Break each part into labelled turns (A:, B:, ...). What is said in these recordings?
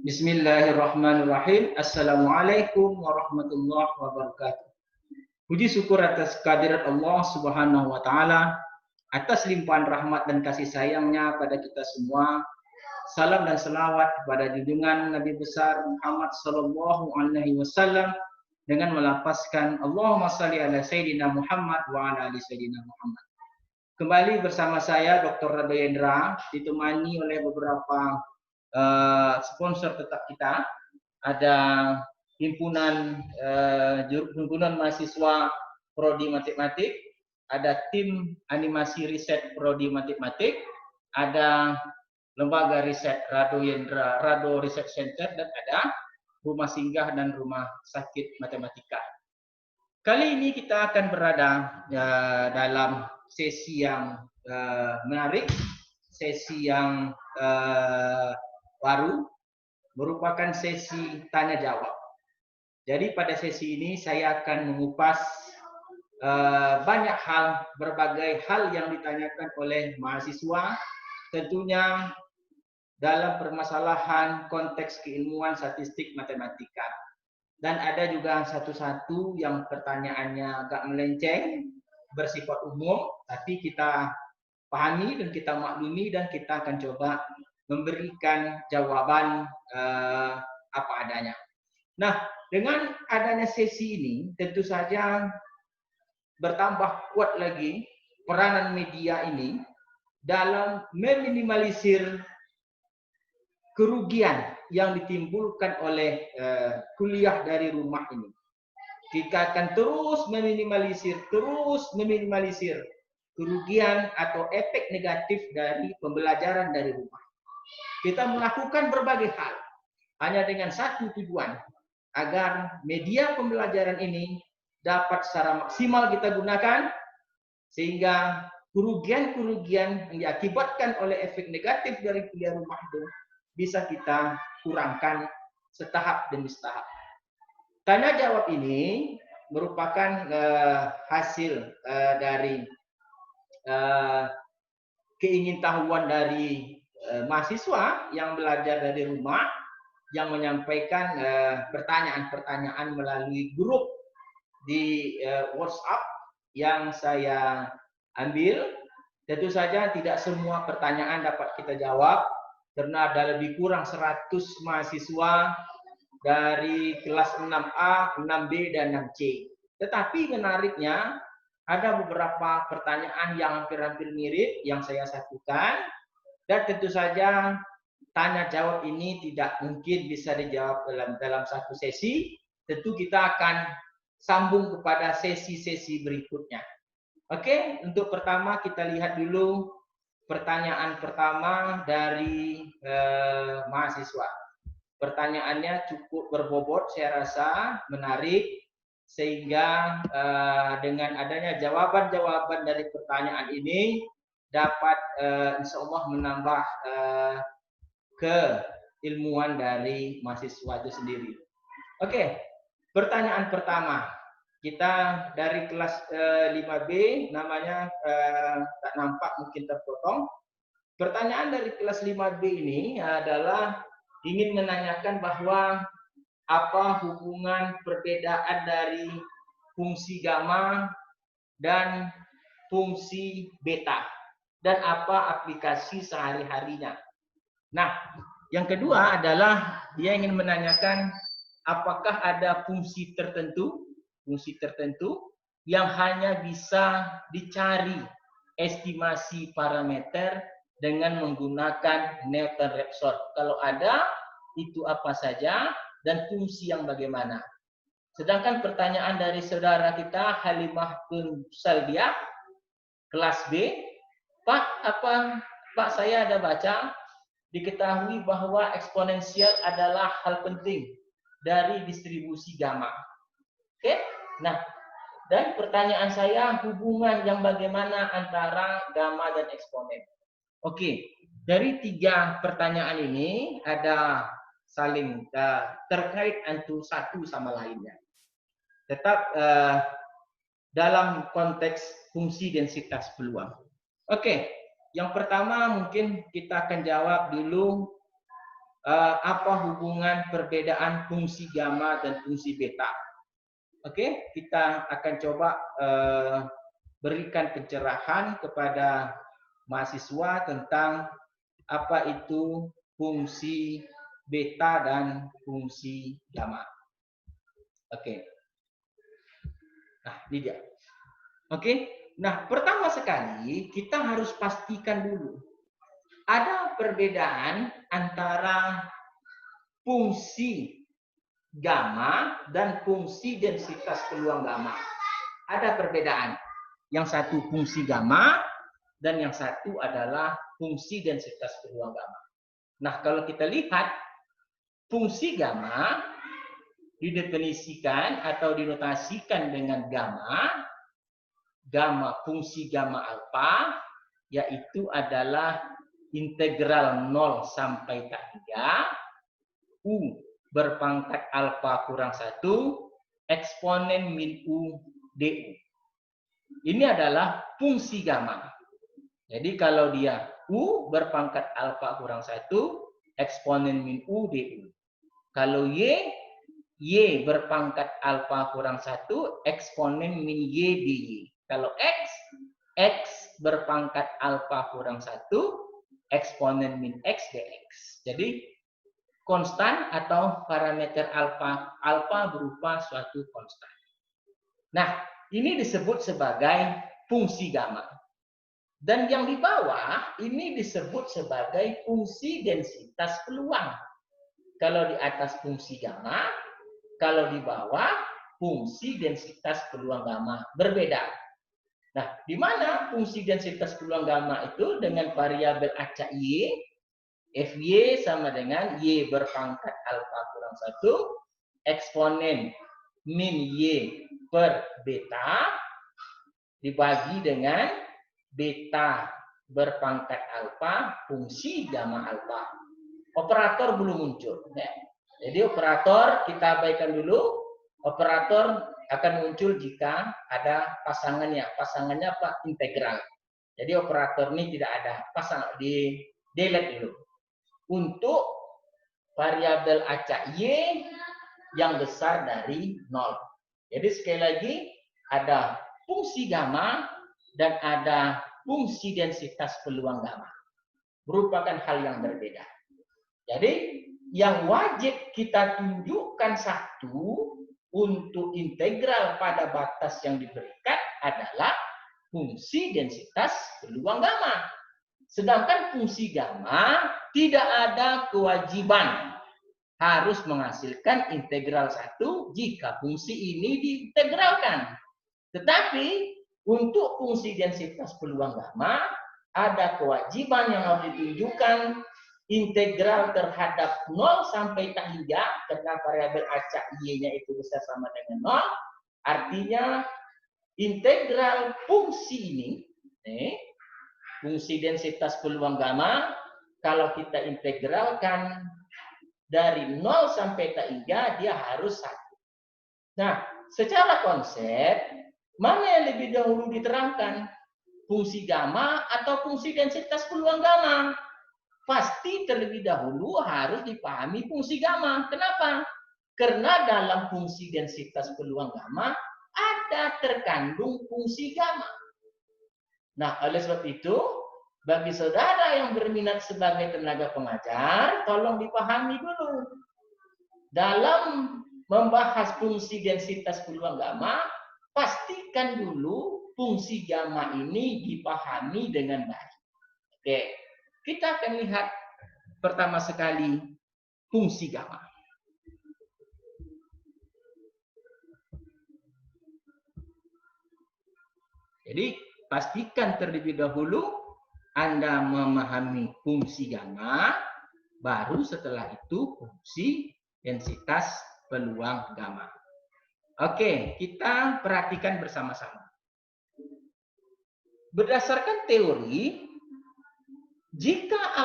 A: Bismillahirrahmanirrahim. Assalamualaikum warahmatullahi wabarakatuh. Puji syukur atas kehadirat Allah Subhanahu wa taala, atas limpahan rahmat dan kasih sayangnya pada kita semua. Salam dan selawat kepada junjungan Nabi besar Muhammad sallallahu alaihi wasallam dengan melapaskan Allahumma shalli ala sayyidina Muhammad wa ala ali sayyidina Muhammad. Kembali bersama saya Dr. Rado Yendra, ditemani oleh beberapa sponsor tetap kita. Ada himpunan mahasiswa Prodi Matematik, ada tim animasi riset Prodi Matematik, ada lembaga riset Rado Yendra, Rado Research Center, dan ada rumah singgah dan rumah sakit matematika. Kali ini kita akan berada dalam sesi yang menarik, sesi yang baru, merupakan sesi tanya jawab. Jadi pada sesi ini saya akan mengupas banyak hal, berbagai hal yang ditanyakan oleh mahasiswa, tentunya dalam permasalahan konteks keilmuan statistik matematika. Dan ada juga satu-satu yang pertanyaannya agak melenceng, bersifat umum, tapi kita pahami dan kita maklumi, dan kita akan coba memberikan jawaban apa adanya. Nah, dengan adanya sesi ini, tentu saja bertambah kuat lagi peranan media ini dalam meminimalisir kerugian yang ditimbulkan oleh kuliah dari rumah ini. Kita akan terus meminimalisir kerugian atau efek negatif dari pembelajaran dari rumah. Kita melakukan berbagai hal hanya dengan satu tujuan, agar media pembelajaran ini dapat secara maksimal kita gunakan, sehingga kerugian-kerugian yang diakibatkan oleh efek negatif dari kuliah rumah itu bisa kita kurangkan setahap demi setahap. Tanya jawab ini merupakan hasil dari keingintahuan dari mahasiswa yang belajar dari rumah, yang menyampaikan pertanyaan-pertanyaan melalui grup di WhatsApp yang saya ambil. Tentu saja tidak semua pertanyaan dapat kita jawab, karena ada lebih kurang 100 mahasiswa dari kelas 6A, 6B, dan 6C. Tetapi menariknya, ada beberapa pertanyaan yang hampir-hampir mirip yang saya satukan, dan tentu saja tanya jawab ini tidak mungkin bisa dijawab dalam satu sesi. Tentu kita akan sambung kepada sesi-sesi berikutnya. Oke, untuk pertama kita lihat dulu pertanyaan pertama dari mahasiswa. Pertanyaannya cukup berbobot, saya rasa menarik, sehingga dengan adanya jawaban-jawaban dari pertanyaan ini dapat insya Allah menambah keilmuan dari mahasiswa itu sendiri. Oke, pertanyaan pertama. Kita dari kelas 5B, namanya tak nampak, mungkin terpotong. Pertanyaan dari kelas 5B ini adalah ingin menanyakan bahwa apa hubungan perbedaan dari fungsi gamma dan fungsi beta, dan apa aplikasi sehari-harinya. Nah, yang kedua adalah dia ingin menanyakan apakah ada fungsi tertentu yang hanya bisa dicari estimasi parameter dengan menggunakan Newton-Raphson. Kalau ada, itu apa saja dan fungsi yang bagaimana. Sedangkan pertanyaan dari saudara kita Halimah bin Saldiah, kelas B, Pak, saya ada baca, diketahui bahwa eksponensial adalah hal penting dari distribusi gamma. Oke? Nah, dan pertanyaan saya, hubungan yang bagaimana antara gamma dan eksponen. Oke, dari 3 pertanyaan ini ada saling terkait satu sama lainnya. Tetap dalam konteks fungsi densitas peluang. Oke, yang pertama mungkin kita akan jawab dulu apa hubungan perbedaan fungsi gamma dan fungsi beta. Oke, kita akan coba berikan pencerahan kepada mahasiswa tentang apa itu fungsi beta dan fungsi gamma. Oke. Nah, ini dia. Oke. Nah, pertama sekali kita harus pastikan dulu ada perbedaan antara fungsi gamma dan fungsi densitas peluang gamma. Ada perbedaan. Yang satu fungsi gamma dan yang satu adalah fungsi densitas peluang gamma. Nah, kalau kita lihat fungsi gamma didefinisikan atau dinotasikan dengan fungsi gamma alfa, yaitu adalah integral 0 sampai 3 U berpangkat alfa kurang 1 eksponen min U du. Ini adalah fungsi gamma. Jadi kalau dia U berpangkat alfa kurang 1 eksponen min U du. Kalau Y berpangkat alfa kurang 1 eksponen min Y dy. Kalau X berpangkat alfa kurang 1 eksponen min X dx. Jadi konstan atau parameter alfa berupa suatu konstan. Nah, ini disebut sebagai fungsi gamma. Dan yang di bawah ini disebut sebagai fungsi densitas peluang. Kalau di atas fungsi gamma, kalau di bawah fungsi densitas peluang gamma berbeda. Nah, di mana fungsi densitas peluang gamma itu dengan variabel acak Y, Fy sama dengan Y berpangkat alfa kurang 1 eksponen min Y per beta dibagi dengan beta berpangkat alfa fungsi gamma alfa. Operator belum muncul. Ya. Jadi operator kita abaikan dulu. Operator akan muncul jika ada pasangannya. Pasangannya apa? Integral. Jadi operator ini tidak ada. Pasang di delete dulu. Untuk variabel acak Y yang besar dari 0. Jadi sekali lagi ada fungsi gamma dan ada fungsi densitas peluang gamma. Merupakan hal yang berbeda. Jadi yang wajib kita tunjukkan satu untuk integral pada batas yang diberikan adalah fungsi densitas peluang gamma. Sedangkan fungsi gamma tidak ada kewajiban harus menghasilkan integral 1 jika fungsi ini diintegralkan. Tetapi untuk fungsi densitas peluang gamma ada kewajiban yang harus ditunjukkan integral terhadap 0 sampai tak hingga karena variabel acak Y-nya itu bisa sama dengan 0. Artinya integral fungsi ini, fungsi densitas peluang gamma, kalau kita integralkan dari 0 sampai tak hingga dia harus 1. Nah, secara konsep, mana yang lebih dahulu diterangkan? Fungsi gamma atau fungsi densitas peluang gamma? Pasti terlebih dahulu harus dipahami fungsi gamma. Kenapa? Karena dalam fungsi densitas peluang gamma ada terkandung fungsi gamma. Nah, oleh sebab itu, bagi saudara yang berminat sebagai tenaga pengajar, tolong dipahami dulu. Dalam membahas fungsi densitas peluang gamma, pastikan dulu fungsi gamma ini dipahami dengan baik. Oke. Kita akan lihat pertama sekali fungsi gamma. Jadi pastikan terlebih dahulu Anda memahami fungsi gamma, baru setelah itu fungsi densitas peluang gamma. Oke, kita perhatikan bersama-sama. Berdasarkan teori, jika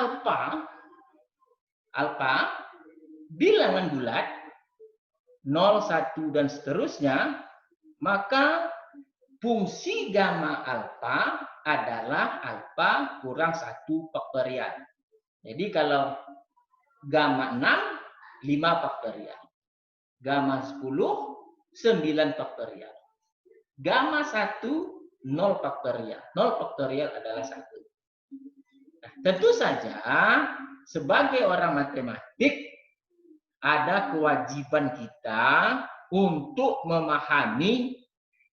A: alfa bilangan bulat 0, 1 dan seterusnya, maka fungsi gamma alfa adalah alfa kurang 1 faktorial. Jadi kalau Gamma 6, 5 faktorial. Gamma 10, 9 faktorial. Gamma 1, 0 faktorial. 0 faktorial adalah 1. Nah, tentu saja sebagai orang matematik ada kewajiban kita untuk memahami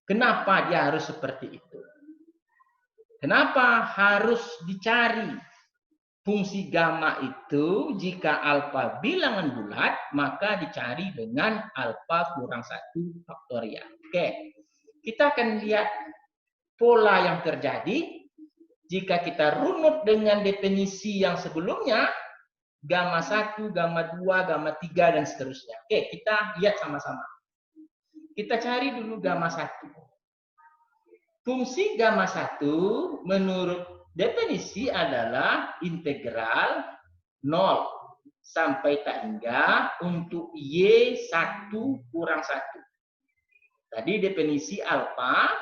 A: kenapa dia harus seperti itu. Kenapa harus dicari fungsi gamma itu jika alfa bilangan bulat, maka dicari dengan alfa kurang 1 faktorial. Oke, kita akan lihat pola yang terjadi jika kita runut dengan definisi yang sebelumnya, gamma 1, gamma 2, gamma 3, dan seterusnya. Oke, kita lihat sama-sama. Kita cari dulu gamma 1. Fungsi gamma 1 menurut definisi adalah integral 0 sampai tak hingga untuk Y1 kurang 1. Tadi definisi alfa,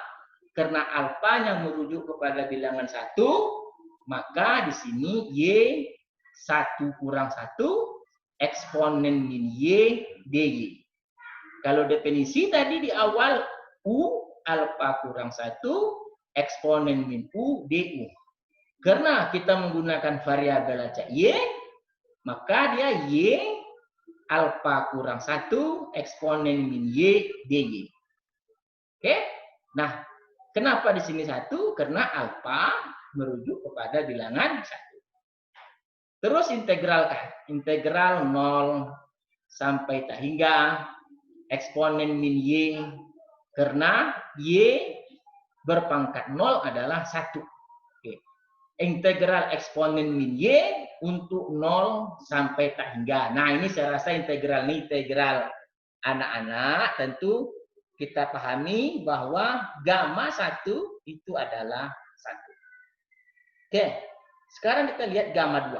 A: karena alfanya merujuk kepada bilangan 1, maka di sini Y1 kurang 1 eksponen min Y dy. Kalau definisi tadi di awal U alfa kurang 1 eksponen min U du. Karena kita menggunakan variabel acak Y, maka dia Y alfa kurang 1 eksponen min Y dy. Oke? Nah, kenapa di sini 1? Karena alfa merujuk kepada bilangan 1. Terus integralkan. Integral 0 sampai tak hingga eksponen min Y, karena Y berpangkat 0 adalah 1. Oke. Integral eksponen min Y untuk 0 sampai tak hingga. Nah, ini saya rasa integral ini integral anak-anak. Tentu kita pahami bahwa gamma 1 itu adalah 1. Oke, sekarang kita lihat gamma 2.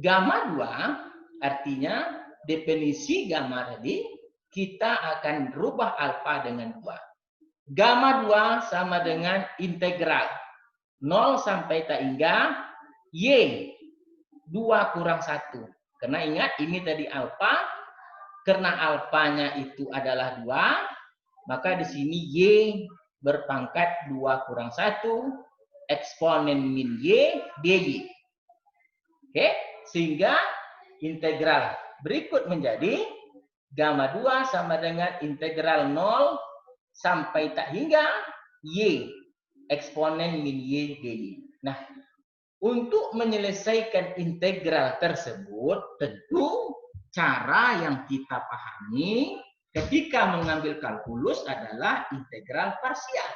A: Gamma 2 artinya definisi gamma tadi, kita akan rubah alfa dengan 2. Gamma 2 sama dengan integral 0 sampai tak hingga Y 2 kurang 1. Karena ingat ini tadi alfa, karena alfanya itu adalah 2, maka di sini Y berpangkat 2 kurang 1 eksponen min Y dy. Oke, sehingga integral berikut menjadi gamma 2 sama dengan integral 0 sampai tak hingga Y eksponen min Y dy. Nah, untuk menyelesaikan integral tersebut, tentu cara yang kita pahami ketika mengambil kalkulus adalah integral parsial.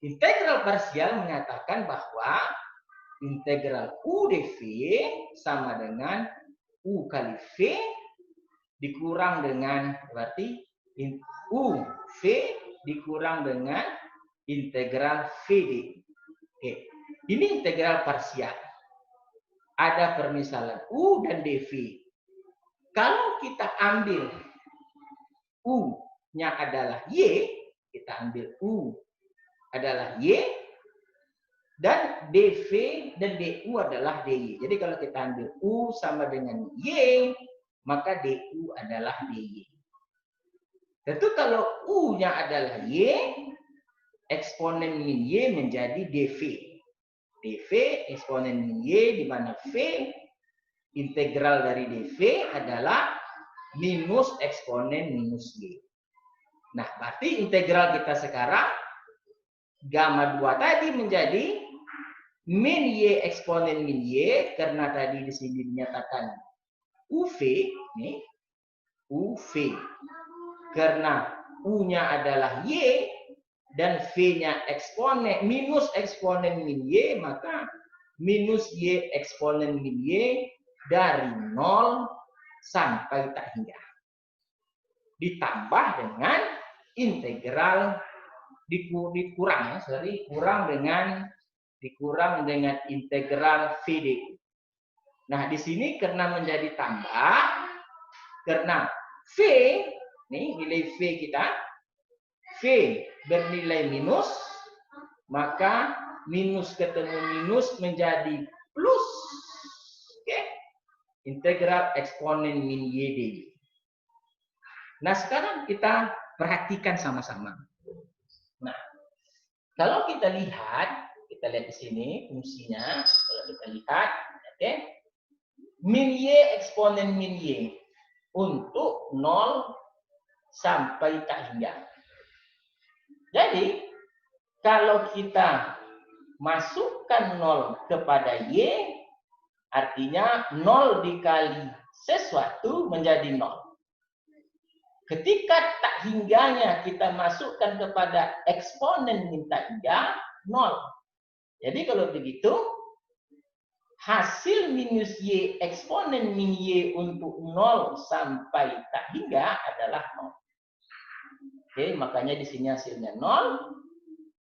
A: Integral parsial mengatakan bahwa integral U dV sama dengan U kali V dikurang dengan, berarti U V dikurang dengan integral VD. Oke, ini integral parsial. Ada permisalan U dan dV. Kalau kita ambil U-nya adalah Y, kita ambil U adalah Y, dan dV dan du adalah dy. Jadi kalau kita ambil U sama dengan Y, maka du adalah dy. Tentu kalau U-nya adalah Y, eksponen min Y menjadi dV. dV eksponen min Y, di mana V integral dari dV adalah minus eksponen minus Y. Nah, berarti integral kita sekarang gamma 2 tadi menjadi min Y eksponen min Y, karena tadi di sini dinyatakan UV, nih, UV. Karena U-nya adalah Y dan V-nya eksponen minus eksponen min Y, maka minus Y eksponen min Y dari 0 sampai tak hingga. Ditambah dengan integral dikurang dengan integral VD. Nah, di sini karena menjadi tambah, karena V, nih nilai V kita, V bernilai minus, maka minus ketemu minus menjadi plus. Oke. Integral eksponen min Y dy. Nah, sekarang kita perhatikan sama-sama. Nah, kalau kita lihat di sini fungsinya. Kalau kita lihat, oke, min Y eksponen min Y untuk 0 sampai tak hingga. Jadi, kalau kita masukkan 0 kepada Y, artinya 0 dikali sesuatu menjadi 0. Ketika tak hingganya kita masukkan kepada eksponen min tak hingga, 0. Jadi kalau begitu, hasil minus Y eksponen min Y untuk 0 sampai tak hingga adalah 0. Oke, makanya di sini hasilnya 0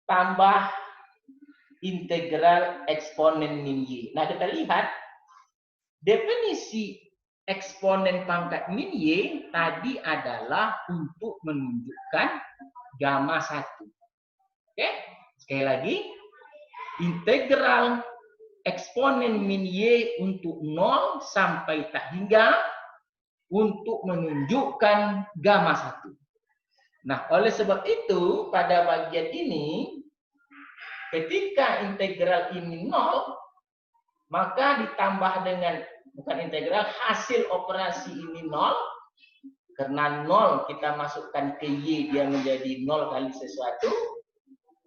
A: tambah integral eksponen min Y. Nah, kita lihat definisi eksponen pangkat min Y tadi adalah untuk menunjukkan gamma 1. Oke, sekali lagi, integral eksponen min Y untuk 0 sampai tak hingga untuk menunjukkan gamma 1. Nah, oleh sebab itu, pada bagian ini, ketika integral ini 0, maka ditambah dengan, bukan integral, hasil operasi ini 0, karena 0 kita masukkan ke Y, dia menjadi 0 kali sesuatu,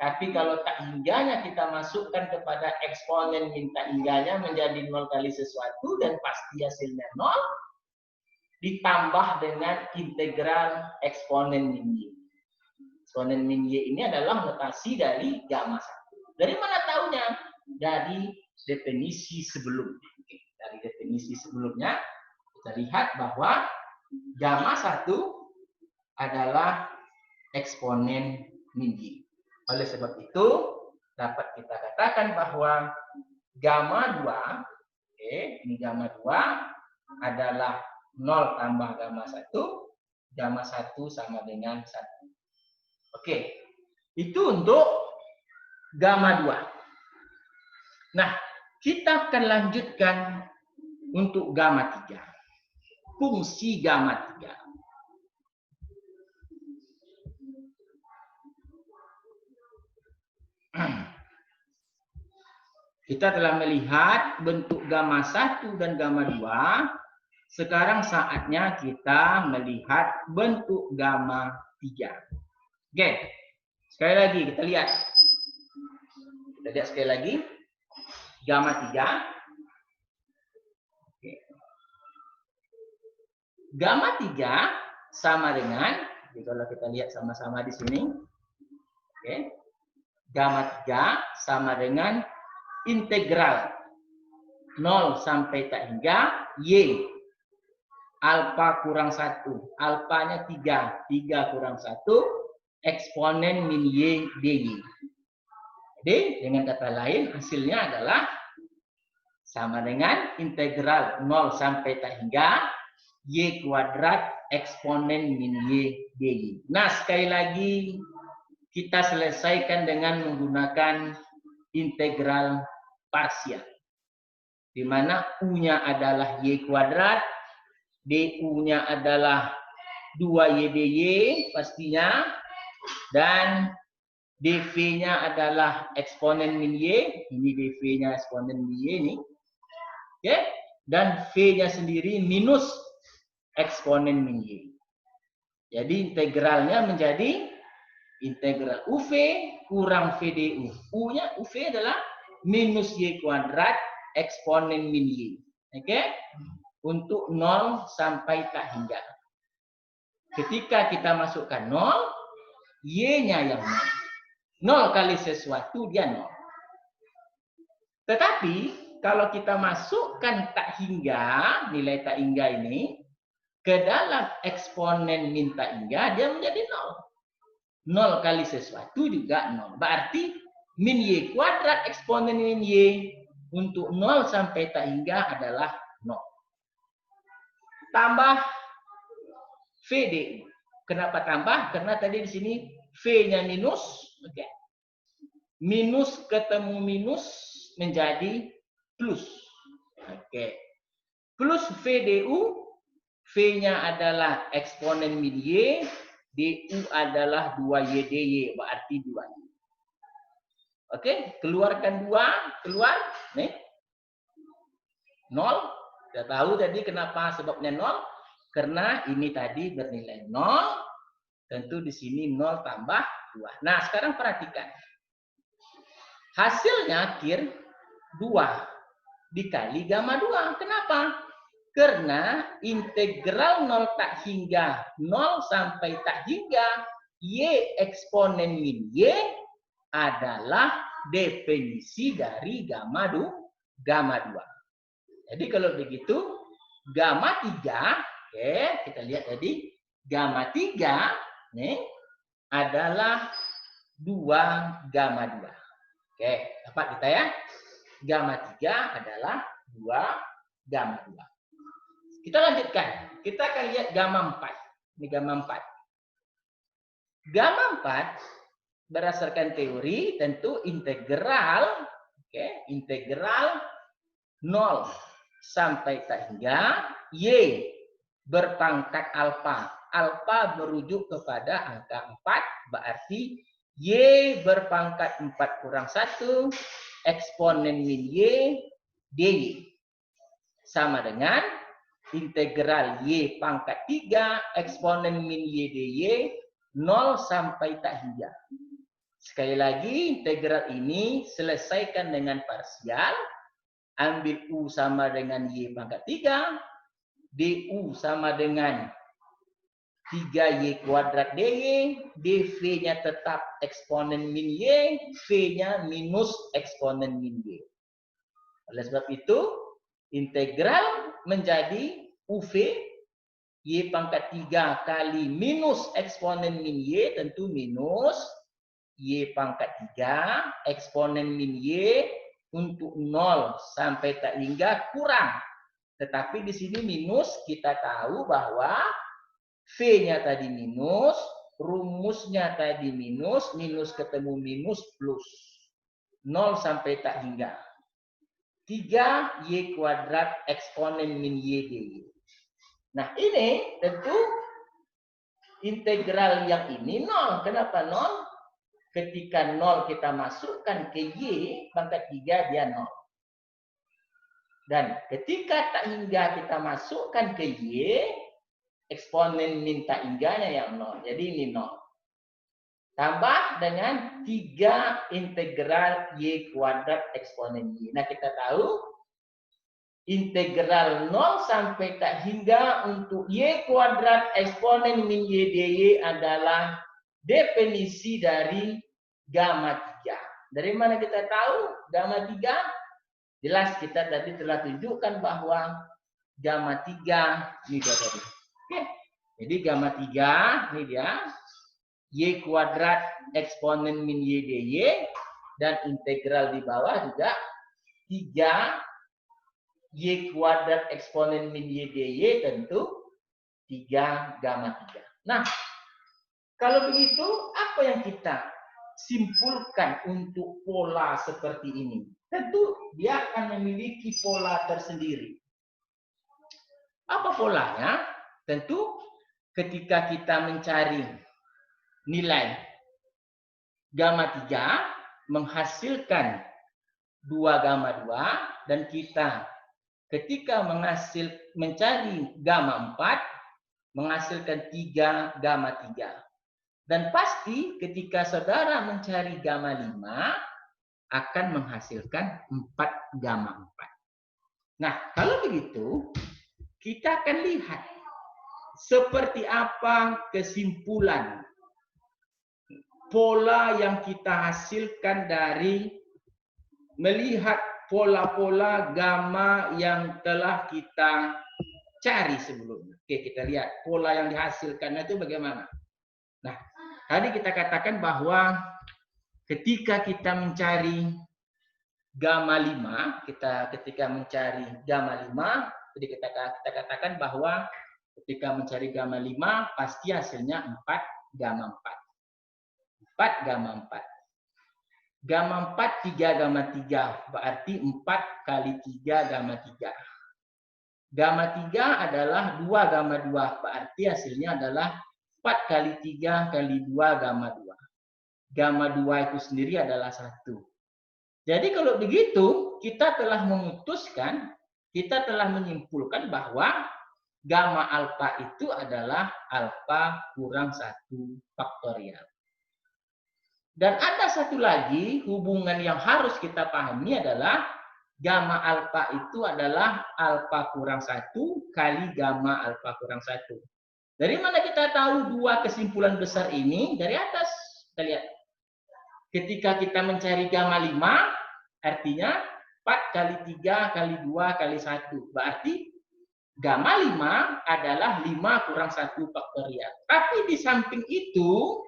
A: tapi kalau tak hingganya kita masukkan kepada eksponen min tak hingganya menjadi 0 kali sesuatu, dan pasti hasilnya 0, ditambah dengan integral eksponen min Y. Eksponen min Y ini adalah notasi dari gamma 1. Dari mana tahunya? Dari definisi sebelumnya. Dari definisi sebelumnya, kita lihat bahwa gamma 1 adalah eksponen min Y. Oleh sebab itu, dapat kita katakan bahwa gamma 2, ini gamma 2 adalah 0 tambah gamma 1, gamma 1 sama dengan 1. Oke, itu untuk gamma 2. Nah, kita akan lanjutkan untuk gamma 3. Fungsi gamma 3. Kita telah melihat bentuk gamma 1 dan gamma 2. Sekarang saatnya kita melihat bentuk gamma 3. Oke, sekali lagi kita lihat. Kita lihat sekali lagi. Gamma 3. Oke. Gamma 3 sama dengan, kalau kita lihat sama-sama di sini. Oke. Gamma 3 sama dengan integral 0 sampai tak hingga Y. Alfa kurang 1. Alfanya 3. 3 kurang 1. Eksponen min Y dy. Jadi, dengan kata lain, hasilnya adalah sama dengan integral 0 sampai tak hingga Y kuadrat eksponen min Y dy. Nah, sekali lagi, kita selesaikan dengan menggunakan integral parsial. Di mana U-nya adalah Y kuadrat, du-nya adalah 2y dy pastinya, dan dv-nya adalah eksponen min y, ini dv-nya eksponen min y ini, oke, dan v-nya sendiri minus eksponen min y. Jadi integralnya menjadi integral uv kurang vdu. U-nya uv adalah minus y kuadrat eksponen min y, oke? Untuk 0 sampai tak hingga. Ketika kita masukkan 0, Y-nya yang 0. 0 kali sesuatu, dia 0. Tetapi, kalau kita masukkan tak hingga, nilai tak hingga ini, ke dalam eksponen min tak hingga, dia menjadi 0. 0 kali sesuatu juga 0. Berarti, min Y kuadrat eksponen min Y untuk 0 sampai tak hingga adalah 0. Tambah VDU. Kenapa tambah? Karena tadi di sini V-nya minus, oke. Minus ketemu minus menjadi plus. Oke. plus V DU, V-nya adalah eksponen min Y, DU adalah 2Y DY, berarti 2Y. Oke, keluarkan 2, keluar, nih, 0. Kita tahu tadi kenapa sebabnya 0, karena ini tadi bernilai 0, tentu di sini 0 tambah 2. Nah, sekarang perhatikan. Hasilnya kir 2 dikali gamma 2. Kenapa? Karena integral 0 tak hingga 0 sampai tak hingga Y eksponen min Y adalah definisi dari gamma 2. Jadi kalau begitu, gamma 3, oke, kita lihat tadi, gamma 3 nih, adalah 2 gamma 2. Oke, dapat kita ya? Gamma 3 adalah 2 gamma 2. Kita lanjutkan. Kita akan lihat gamma 4. Ini gamma 4. Gamma 4 berdasarkan teori tentu integral, oke, integral 0 sampai tak hingga Y berpangkat alfa. Alfa merujuk kepada angka 4, berarti Y berpangkat 4 kurang 1, eksponen min Y, DY. Sama dengan integral Y pangkat 3, eksponen min Y DY, 0 sampai tak hingga. Sekali lagi, integral ini selesaikan dengan parsial. Ambil U sama dengan Y pangkat 3, DU sama dengan 3Y kuadrat DY, dV-nya tetap eksponen min Y, V-nya minus eksponen min Y. Oleh sebab itu, integral menjadi UV, Y pangkat 3 kali minus eksponen min Y, tentu minus Y pangkat 3, eksponen min Y untuk 0 sampai tak hingga kurang. Tetapi di sini minus, kita tahu bahwa V-nya tadi minus, rumusnya tadi minus, minus ketemu minus plus. 0 sampai tak hingga. 3Y kuadrat eksponen min Y DY. Nah ini tentu integral yang ini 0. Kenapa 0? Ketika 0 kita masukkan ke Y pangkat 3 dia 0. Dan ketika tak hingga kita masukkan ke Y, eksponen min tak hingganya yang 0. Jadi ini 0. Tambah dengan 3 integral Y kuadrat eksponen Y. Nah kita tahu integral 0 sampai tak hingga untuk Y kuadrat eksponen min Y DY adalah definisi dari gamma 3. Dari mana kita tahu gamma 3? Jelas kita tadi telah tunjukkan bahwa gamma 3 ini dia tadi. Oke. Jadi gamma 3 ini dia Y kuadrat eksponen min Y DY dan integral di bawah juga 3 Y kuadrat eksponen min Y DY tentu 3 gamma 3. Nah, kalau begitu apa yang kita simpulkan untuk pola seperti ini? Tentu dia akan memiliki pola tersendiri. Apa polanya? Tentu ketika kita mencari nilai gamma 3 menghasilkan 2 gamma 2 dan kita ketika mencari gamma 4 menghasilkan 3 gamma 3. Dan pasti ketika saudara mencari gamma 5 akan menghasilkan 4 gamma 4. Nah, kalau begitu kita akan lihat seperti apa kesimpulan pola yang kita hasilkan dari melihat pola-pola gamma yang telah kita cari sebelumnya. Oke, kita lihat pola yang dihasilkannya itu bagaimana. Nah, tadi kita katakan bahwa ketika kita mencari gamma 5, ketika mencari gamma 5, jadi kita katakan bahwa ketika mencari gamma 5 pasti hasilnya 4 gamma 4. 4 gamma 4. Gamma 4, 3 gamma 3. Berarti 4 kali 3 gamma 3. Gamma 3 adalah 2 gamma 2. Berarti hasilnya adalah 4 kali 3 kali 2 gamma 2. Gamma 2 itu sendiri adalah 1. Jadi kalau begitu, kita telah memutuskan, kita telah menyimpulkan bahwa gamma alfa itu adalah alfa kurang 1 faktorial. Dan ada satu lagi hubungan yang harus kita pahami adalah gamma alfa itu adalah alfa kurang 1 kali gamma alfa kurang 1. Dari mana kita tahu dua kesimpulan besar ini? Dari atas. Kita lihat. Ketika kita mencari gamma 5, artinya 4 kali 3 kali 2 kali 1. Berarti gamma 5 adalah 5 kurang 1 faktorial. Tapi di samping itu,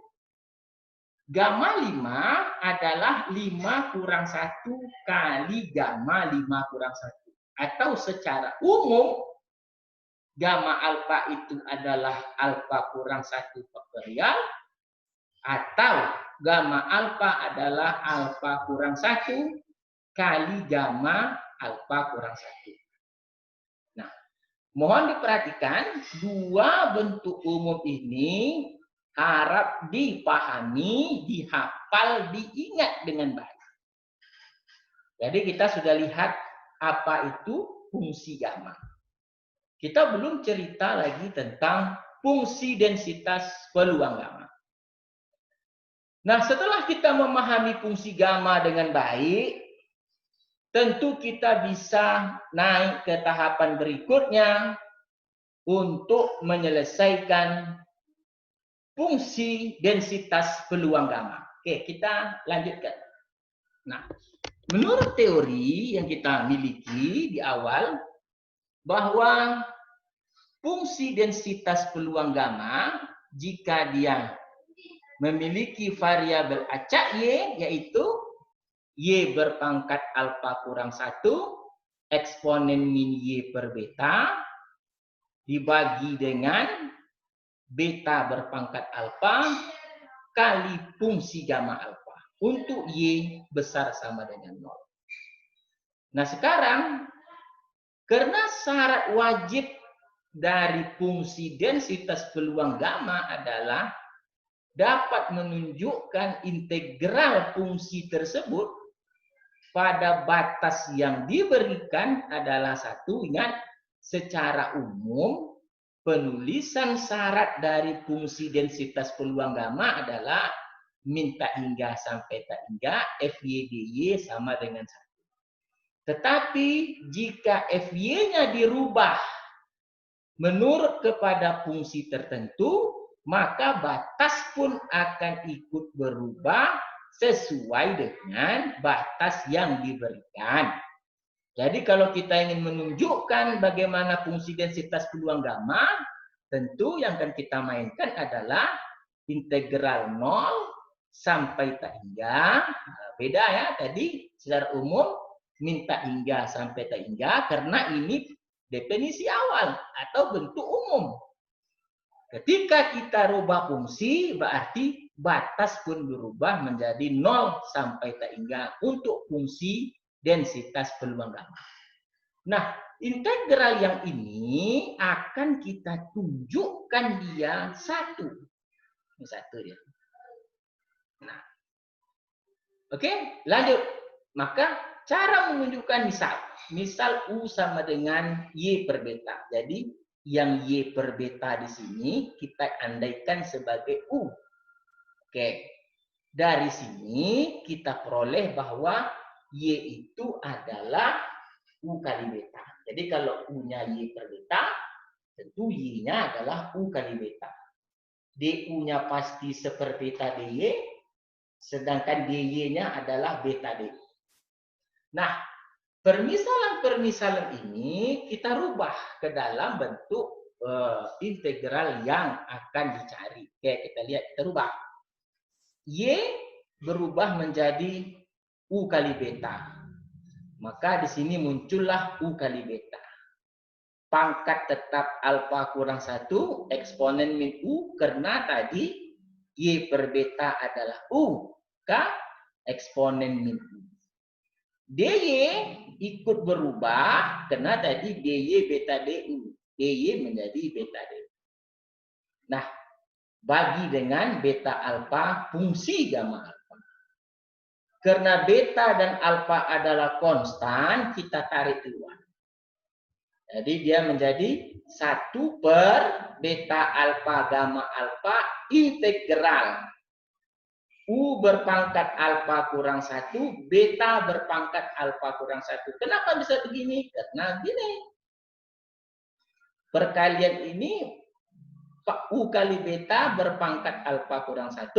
A: gamma 5 adalah 5 kurang 1 kali gamma 5 kurang 1. Atau secara umum, gamma alfa itu adalah alfa kurang 1 faktorial. Atau gamma alfa adalah alfa kurang 1 kali gamma alfa kurang 1. Nah, mohon diperhatikan, dua bentuk umum ini harap dipahami, dihafal, diingat dengan baik. Jadi kita sudah lihat apa itu fungsi gamma. Kita belum cerita lagi tentang fungsi densitas peluang gamma. Nah, setelah kita memahami fungsi gamma dengan baik, tentu kita bisa naik ke tahapan berikutnya untuk menyelesaikan fungsi densitas peluang gamma. Oke, kita lanjutkan. Nah, menurut teori yang kita miliki di awal, bahwa fungsi densitas peluang gamma, jika dia memiliki variabel acak Y, yaitu Y berpangkat alfa kurang 1, eksponen min Y per beta, dibagi dengan beta berpangkat alfa, kali fungsi gamma alfa, untuk Y besar sama dengan 0. Nah sekarang, karena syarat wajib dari fungsi densitas peluang gamma adalah dapat menunjukkan integral fungsi tersebut pada batas yang diberikan adalah satu. Ingat, secara umum penulisan syarat dari fungsi densitas peluang gamma adalah min tak hingga sampai tak hingga Fy dy sama dengan 1. Tetapi jika Fy-nya dirubah menurut kepada fungsi tertentu, maka batas pun akan ikut berubah sesuai dengan batas yang diberikan. Jadi kalau kita ingin menunjukkan bagaimana fungsi densitas peluang gamma, tentu yang akan kita mainkan adalah integral 0 sampai tak hingga. Beda ya, tadi secara umum min tak hingga sampai tak hingga, karena ini definisi awal atau bentuk umum. Ketika kita rubah fungsi, berarti batas pun berubah menjadi 0 sampai tak hingga untuk fungsi densitas peluang gamma. Nah, integral yang ini akan kita tunjukkan dia satu. Ini satu dia. Nah, oke, lanjut. Maka cara menunjukkan misal U sama dengan Y per beta. Jadi yang Y per beta di sini kita andaikan sebagai U. Oke. Dari sini kita peroleh bahwa Y itu adalah U kali beta. Jadi kalau U-nya Y per beta, tentu Y-nya adalah U kali beta. DU-nya pasti seperbeta DY, sedangkan DY-nya adalah beta DY. Nah, permisalan-permisalan ini kita rubah ke dalam bentuk integral yang akan dicari. Oke, kita lihat, kita rubah. Y berubah menjadi U kali beta. Maka di sini muncullah U kali beta. Pangkat tetap alfa kurang 1, eksponen min U, karena tadi Y per beta adalah U, eksponen min U. DY ikut berubah karena tadi dy beta du. dy menjadi beta du. Nah, bagi dengan beta alfa fungsi gamma alfa. Karena beta dan alfa adalah konstan, kita tarik keluar. Jadi dia menjadi 1 per beta alfa gamma alfa integral U berpangkat alfa kurang 1, beta berpangkat alfa kurang 1. Kenapa bisa begini? Karena gini. Perkalian ini U kali beta berpangkat alfa kurang 1.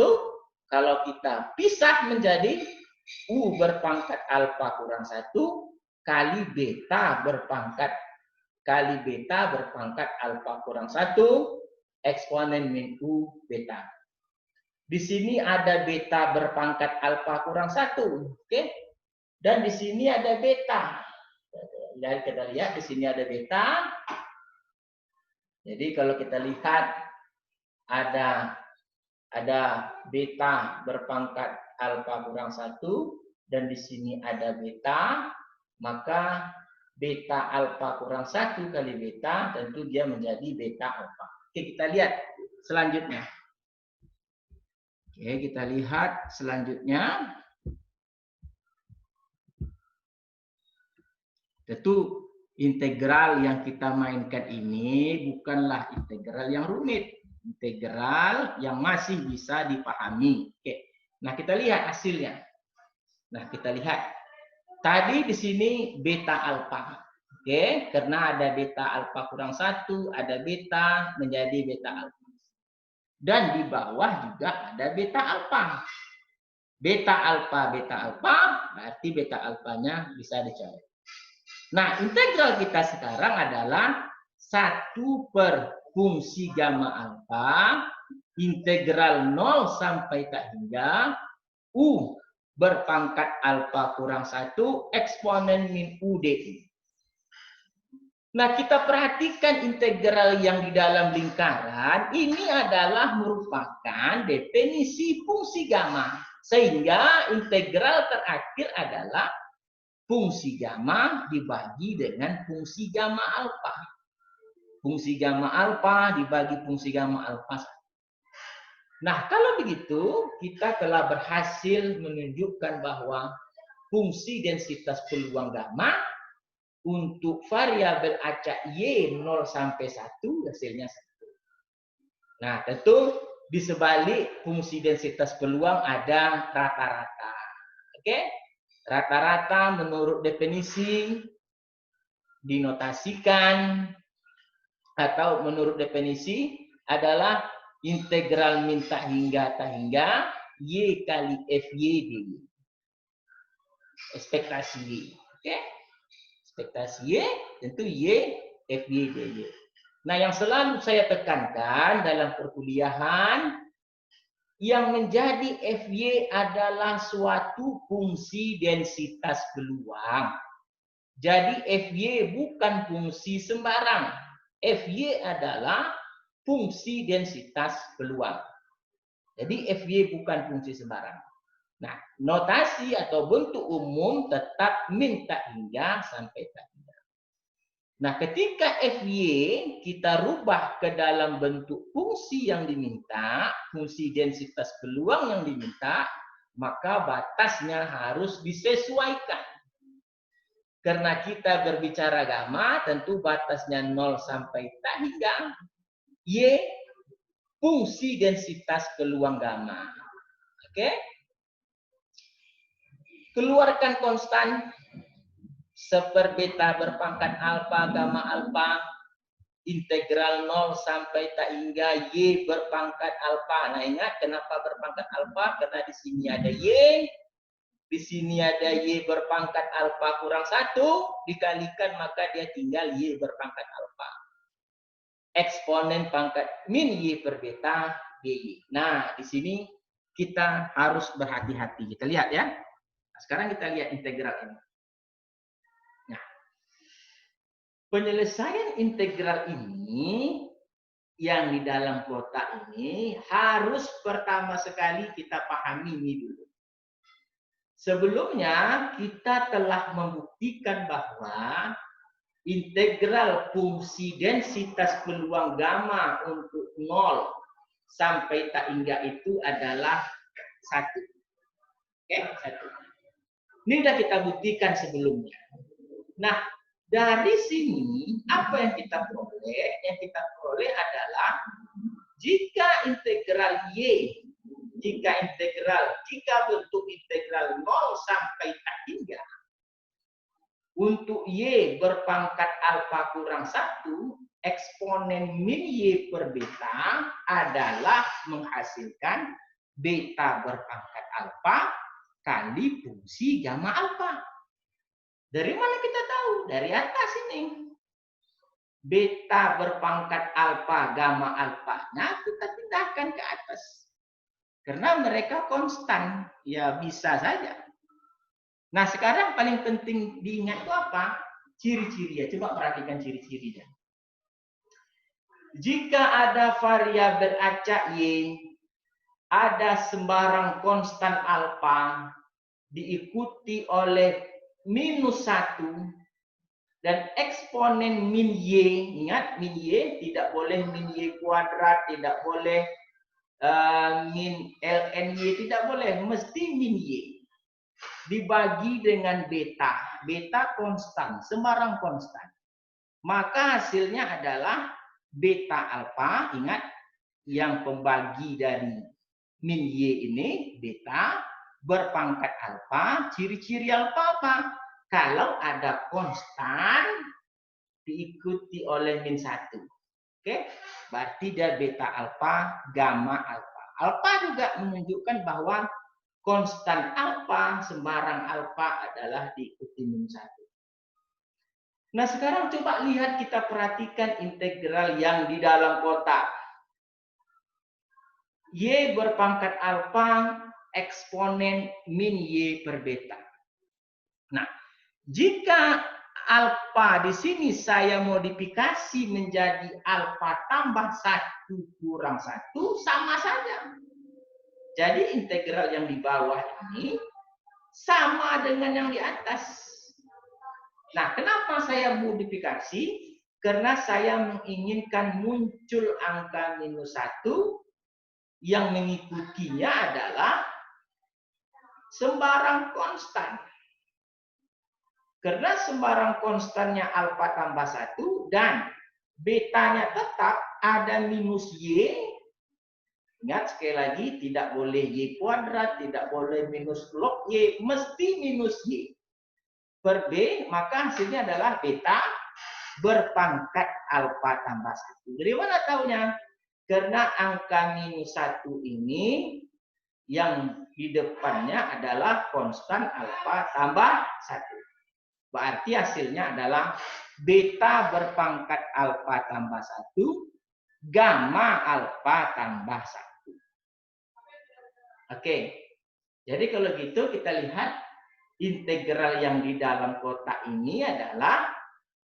A: Kalau kita pisah menjadi U berpangkat alfa kurang 1 kali beta berpangkat alfa kurang 1 eksponen min U beta. Di sini ada beta berpangkat alfa kurang 1. Oke? Dan di sini ada beta. Kita lihat di sini ada beta. Jadi kalau kita lihat ada beta berpangkat alfa kurang 1 dan di sini ada beta, maka beta alfa kurang 1 kali beta tentu dia menjadi beta alfa. Oke, kita lihat selanjutnya. Oke, kita lihat selanjutnya. Tentu integral yang kita mainkan ini bukanlah integral yang rumit. Integral yang masih bisa dipahami. Oke. Nah, kita lihat hasilnya. Nah, kita lihat. Tadi di sini beta alfa. Oke, karena ada beta alfa kurang 1, ada beta menjadi beta alfa. Dan di bawah juga ada beta alfa. Beta alfa, berarti beta alfanya bisa dicari. Nah, integral kita sekarang adalah 1 per fungsi gamma alfa integral 0 sampai tak hingga U berpangkat alfa kurang 1 eksponen min U dy. Nah, kita perhatikan integral yang di dalam lingkaran ini adalah merupakan definisi fungsi gamma. Sehingga integral terakhir adalah fungsi gamma dibagi dengan fungsi gamma alfa. Fungsi gamma alfa dibagi fungsi gamma alfa. Nah, kalau begitu, kita telah berhasil menunjukkan bahwa fungsi densitas peluang gamma untuk variabel acak Y 0 sampai 1 hasilnya 1. Nah, tentu di sebalik fungsi densitas peluang ada rata-rata. Oke? Rata-rata menurut definisi dinotasikan atau menurut definisi adalah integral min tak hingga Y kali FY dy. Ekspektasi Y. Oke? Ekspektasi Y tentu Y FY dy. Nah, yang selalu saya tekankan dalam perkuliahan, yang menjadi FY adalah suatu fungsi densitas peluang. Jadi FY bukan fungsi sembarang. FY adalah fungsi densitas peluang. Jadi FY bukan fungsi sembarang. Nah, notasi atau bentuk umum tetap min tak hingga sampai tak hingga. Nah, ketika FY kita rubah ke dalam bentuk fungsi yang diminta, fungsi densitas peluang yang diminta, maka batasnya harus disesuaikan. Karena kita berbicara gamma, tentu batasnya 0 sampai tak hingga Y fungsi densitas peluang gamma. Oke? Keluarkan konstan seper beta berpangkat alfa gamma alfa integral 0 sampai tak hingga Y berpangkat alfa. Nah, ingat kenapa berpangkat alfa? Karena di sini ada Y, di sini ada Y berpangkat alfa kurang 1, dikalikan maka dia tinggal Y berpangkat alfa. Eksponen pangkat min Y per beta dy. Nah, di sini kita harus berhati-hati. Kita lihat ya. Nah, sekarang kita lihat integral ini. Nah, penyelesaian integral ini yang di dalam kotak ini harus pertama sekali kita pahami ini dulu. Sebelumnya kita telah membuktikan bahwa integral fungsi densitas peluang gamma untuk 0 sampai tak hingga itu adalah 1. Oke, 1. Ini sudah kita buktikan sebelumnya. Nah, dari sini apa yang kita peroleh? Yang kita peroleh adalah jika integral y, jika bentuk integral 0 sampai tak hingga, untuk y berpangkat alfa kurang 1, eksponen min y per beta adalah menghasilkan beta berpangkat alfa kali fungsi gamma alfa. Dari mana kita tahu? Dari atas ini. Beta berpangkat alfa, gamma alfanya kita pindahkan ke atas. Karena mereka konstan, ya bisa saja. Nah, sekarang paling penting diingat itu apa? Ciri-ciri ya. Coba perhatikan ciri-cirinya. Jika ada variabel acak Y, ada sembarang konstan alfa, diikuti oleh minus 1, dan eksponen min Y, ingat min Y tidak boleh min Y kuadrat, tidak boleh min ln Y, tidak boleh, mesti min Y. Dibagi dengan beta, beta konstan, sembarang konstan. Maka hasilnya adalah beta alfa, ingat yang pembagi dari min Y ini, beta berpangkat alfa, ciri-ciri alfa apa? Kalau ada konstan diikuti oleh min 1. Oke, berarti dia beta alfa, gamma alfa. Alfa juga menunjukkan bahwa konstan alfa, sembarang alfa adalah diikuti min 1. Nah, sekarang coba lihat, kita perhatikan integral yang di dalam kotak. Y berpangkat alfa, eksponen min Y per beta. Nah, jika alfa di sini saya modifikasi menjadi alfa tambah 1 kurang 1, sama saja. Jadi integral yang di bawah ini sama dengan yang di atas. Nah, kenapa saya modifikasi? Karena saya menginginkan muncul angka minus 1 yang mengikutinya adalah sembarang konstan. Karena sembarang konstannya alfa tambah 1 dan betanya tetap ada minus Y. Ingat sekali lagi, tidak boleh Y kuadrat, tidak boleh minus log Y, mesti minus Y per B, maka hasilnya adalah beta berpangkat alfa tambah 1. Dari mana taunya? Karena angka minus 1 ini yang di depannya adalah konstan alfa tambah 1. Berarti hasilnya adalah beta berpangkat alfa tambah 1, gamma alfa tambah 1. Oke, jadi kalau gitu kita lihat integral yang di dalam kotak ini adalah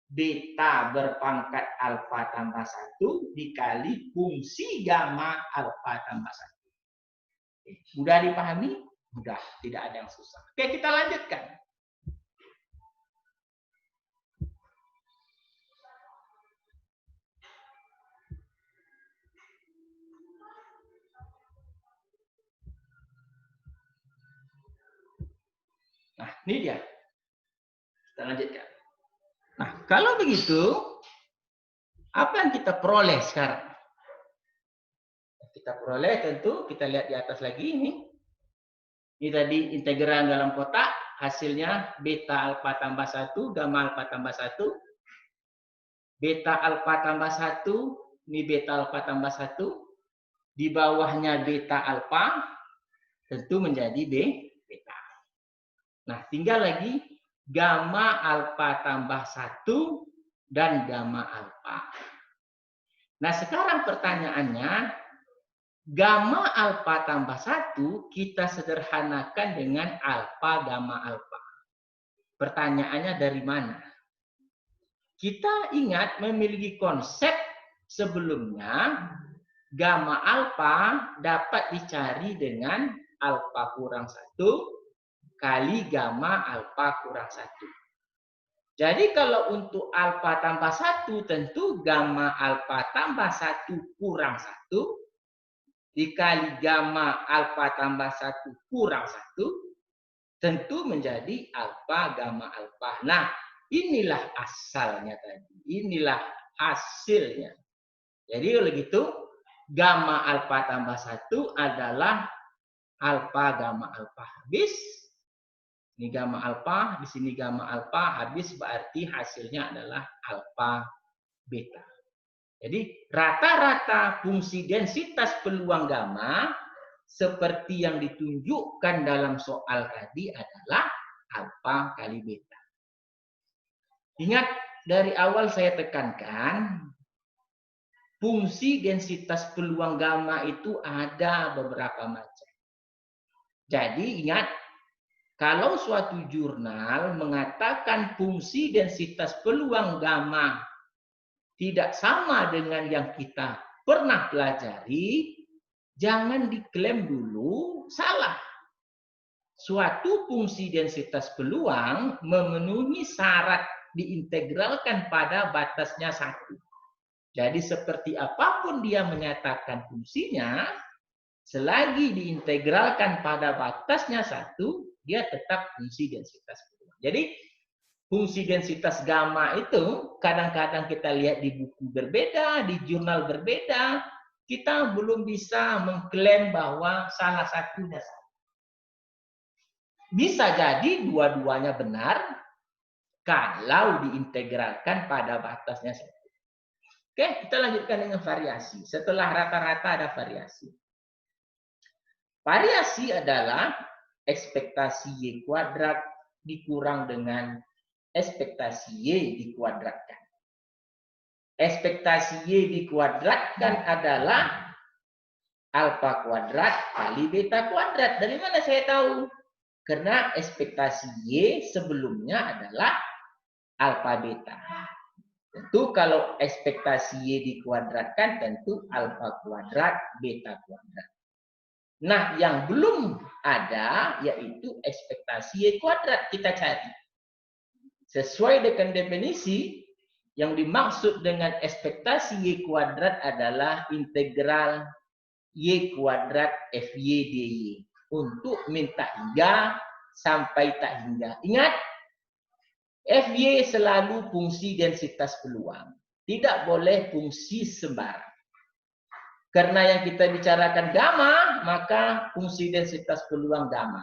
A: beta berpangkat alfa tambah 1 dikali fungsi gamma alfa tambah 1. Mudah dipahami? Mudah, tidak ada yang susah. Oke, kita lanjutkan. Nah, ini dia. Kita lanjutkan. Nah, kalau begitu, apa yang kita peroleh sekarang? Kita peroleh tentu, kita lihat di atas lagi ini. Ini tadi integral dalam kotak, hasilnya beta alfa tambah 1, gamma alfa tambah 1. Beta alfa tambah 1, ini beta alfa tambah 1. Di bawahnya beta alfa, tentu menjadi beta. Nah, tinggal lagi gamma alfa tambah 1 dan gamma alfa. Nah, sekarang pertanyaannya, gamma alfa tambah 1 kita sederhanakan dengan alfa gamma alfa. Pertanyaannya dari mana? Kita ingat memiliki konsep sebelumnya, gamma alfa dapat dicari dengan alfa kurang 1 kali gamma alfa kurang 1. Jadi kalau untuk alfa tambah 1, tentu gamma alfa tambah 1 kurang 1 dikali gamma alfa tambah 1 kurang 1 tentu menjadi alfa gamma alfa. Nah, inilah asalnya tadi. Inilah hasilnya. Jadi kalau gitu, gamma alfa tambah 1 adalah alfa gamma alfa habis. Ini gamma alfa, di sini gamma alfa habis, berarti hasilnya adalah alfa beta. Jadi rata-rata fungsi densitas peluang gamma seperti yang ditunjukkan dalam soal tadi adalah alfa kali beta. Ingat, dari awal saya tekankan, fungsi densitas peluang gamma itu ada beberapa macam. Jadi ingat, kalau suatu jurnal mengatakan fungsi densitas peluang gamma tidak sama dengan yang kita pernah pelajari, jangan diklaim dulu salah. Suatu fungsi densitas peluang memenuhi syarat diintegralkan pada batasnya 1. Jadi seperti apapun dia menyatakan fungsinya, selagi diintegralkan pada batasnya 1, dia tetap fungsi densitas peluang. Jadi fungsi densitas gamma itu kadang-kadang kita lihat di buku berbeda, di jurnal berbeda, kita belum bisa mengklaim bahwa salah satunya salah. Bisa jadi dua-duanya benar kalau diintegralkan pada batasnya 1. Oke, kita lanjutkan dengan variasi. Setelah rata-rata ada variasi. Variasi adalah ekspektasi Y kuadrat dikurang dengan ekspektasi Y dikuadratkan. Ekspektasi Y dikuadratkan adalah alfa kuadrat kali beta kuadrat. Dari mana saya tahu? Karena ekspektasi Y sebelumnya adalah alfa beta. Tentu kalau ekspektasi Y dikuadratkan tentu alfa kuadrat beta kuadrat. Nah, yang belum ada yaitu ekspektasi Y kuadrat kita cari. Sesuai dengan definisi, yang dimaksud dengan ekspektasi Y kuadrat adalah integral Y kuadrat Fy dy untuk min tak hingga sampai tak hingga. Ingat, Fy selalu fungsi densitas peluang. Tidak boleh fungsi sembarang. Karena yang kita bicarakan gamma, maka fungsi densitas peluang gamma.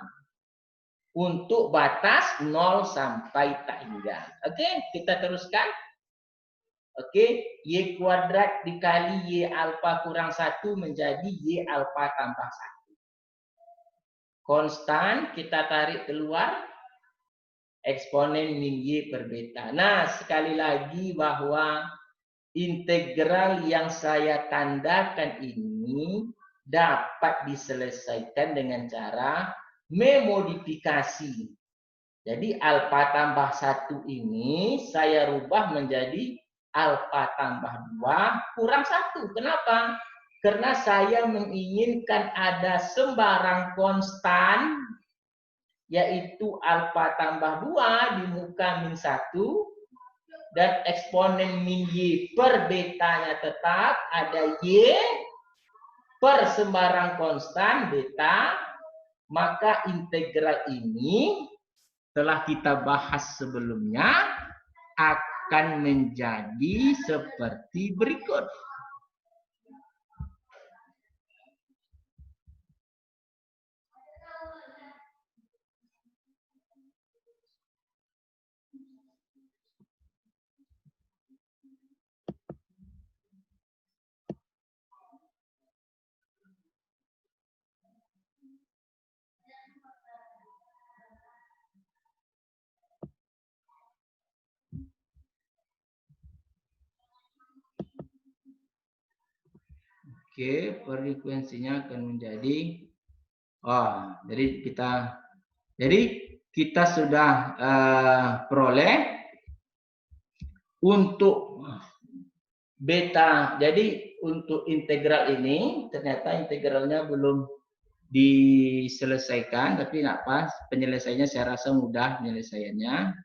A: Untuk batas 0 sampai tak hingga. Oke, kita teruskan. Oke, Y kuadrat dikali Y alfa kurang 1 menjadi Y alfa tambah 1. Konstan kita tarik keluar. Eksponen min Y per beta. Nah, sekali lagi bahwa integral yang saya tandakan ini dapat diselesaikan dengan cara memodifikasi. Jadi alfa tambah 1 ini saya rubah menjadi alfa tambah 2 kurang 1. Kenapa? Karena saya menginginkan ada sembarang konstan yaitu alfa tambah 2 di muka min 1 dan eksponen min Y per betanya tetap ada Y per sembarang konstan beta, maka integral ini telah kita bahas sebelumnya akan menjadi seperti berikut. Oke, frekuensinya akan menjadi jadi kita sudah peroleh untuk beta. Jadi untuk integral ini ternyata integralnya belum diselesaikan, tapi tidak pas. Penyelesaiannya saya rasa mudah penyelesaiannya.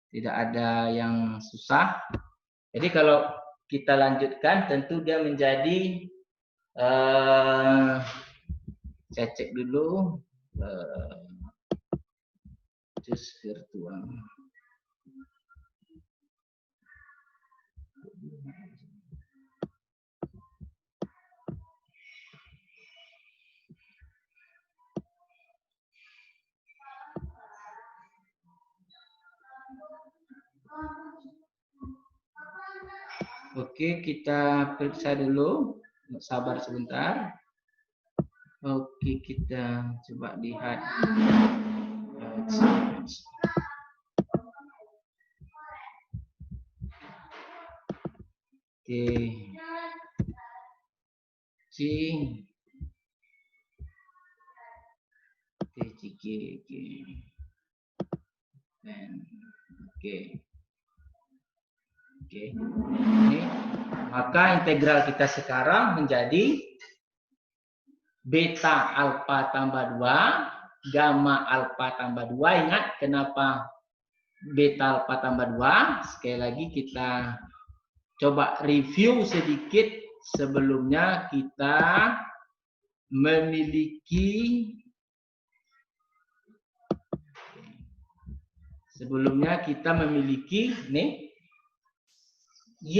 A: Tidak ada yang susah. Jadi kalau kita lanjutkan, tentu dia menjadi, saya cek dulu, choose virtual. Oke, kita periksa dulu. Sabar sebentar. Oke, kita coba lihat. Oke. Oke. Ini. Maka integral kita sekarang menjadi beta alfa tambah 2, gamma alfa tambah 2. Ingat kenapa beta alfa tambah 2? Sekali lagi kita coba review sedikit. Sebelumnya kita memiliki nih Y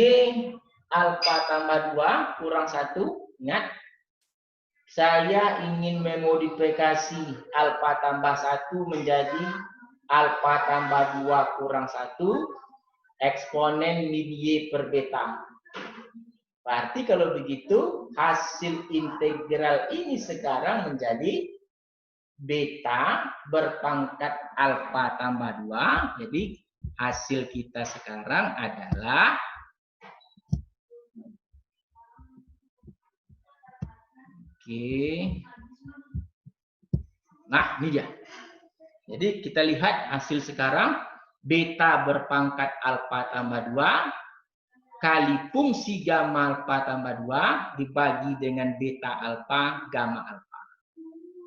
A: alfa tambah 2 kurang 1. Ingat, saya ingin memodifikasi alfa tambah 1 menjadi alfa tambah 2 kurang 1 eksponen min Y per beta. Berarti kalau begitu hasil integral ini sekarang menjadi beta berpangkat alfa tambah 2. Jadi hasil kita sekarang adalah nah ini dia. Jadi kita lihat hasil sekarang beta berpangkat alfa tambah 2 kali fungsi gamma alfa tambah 2 dibagi dengan beta alfa gamma alfa.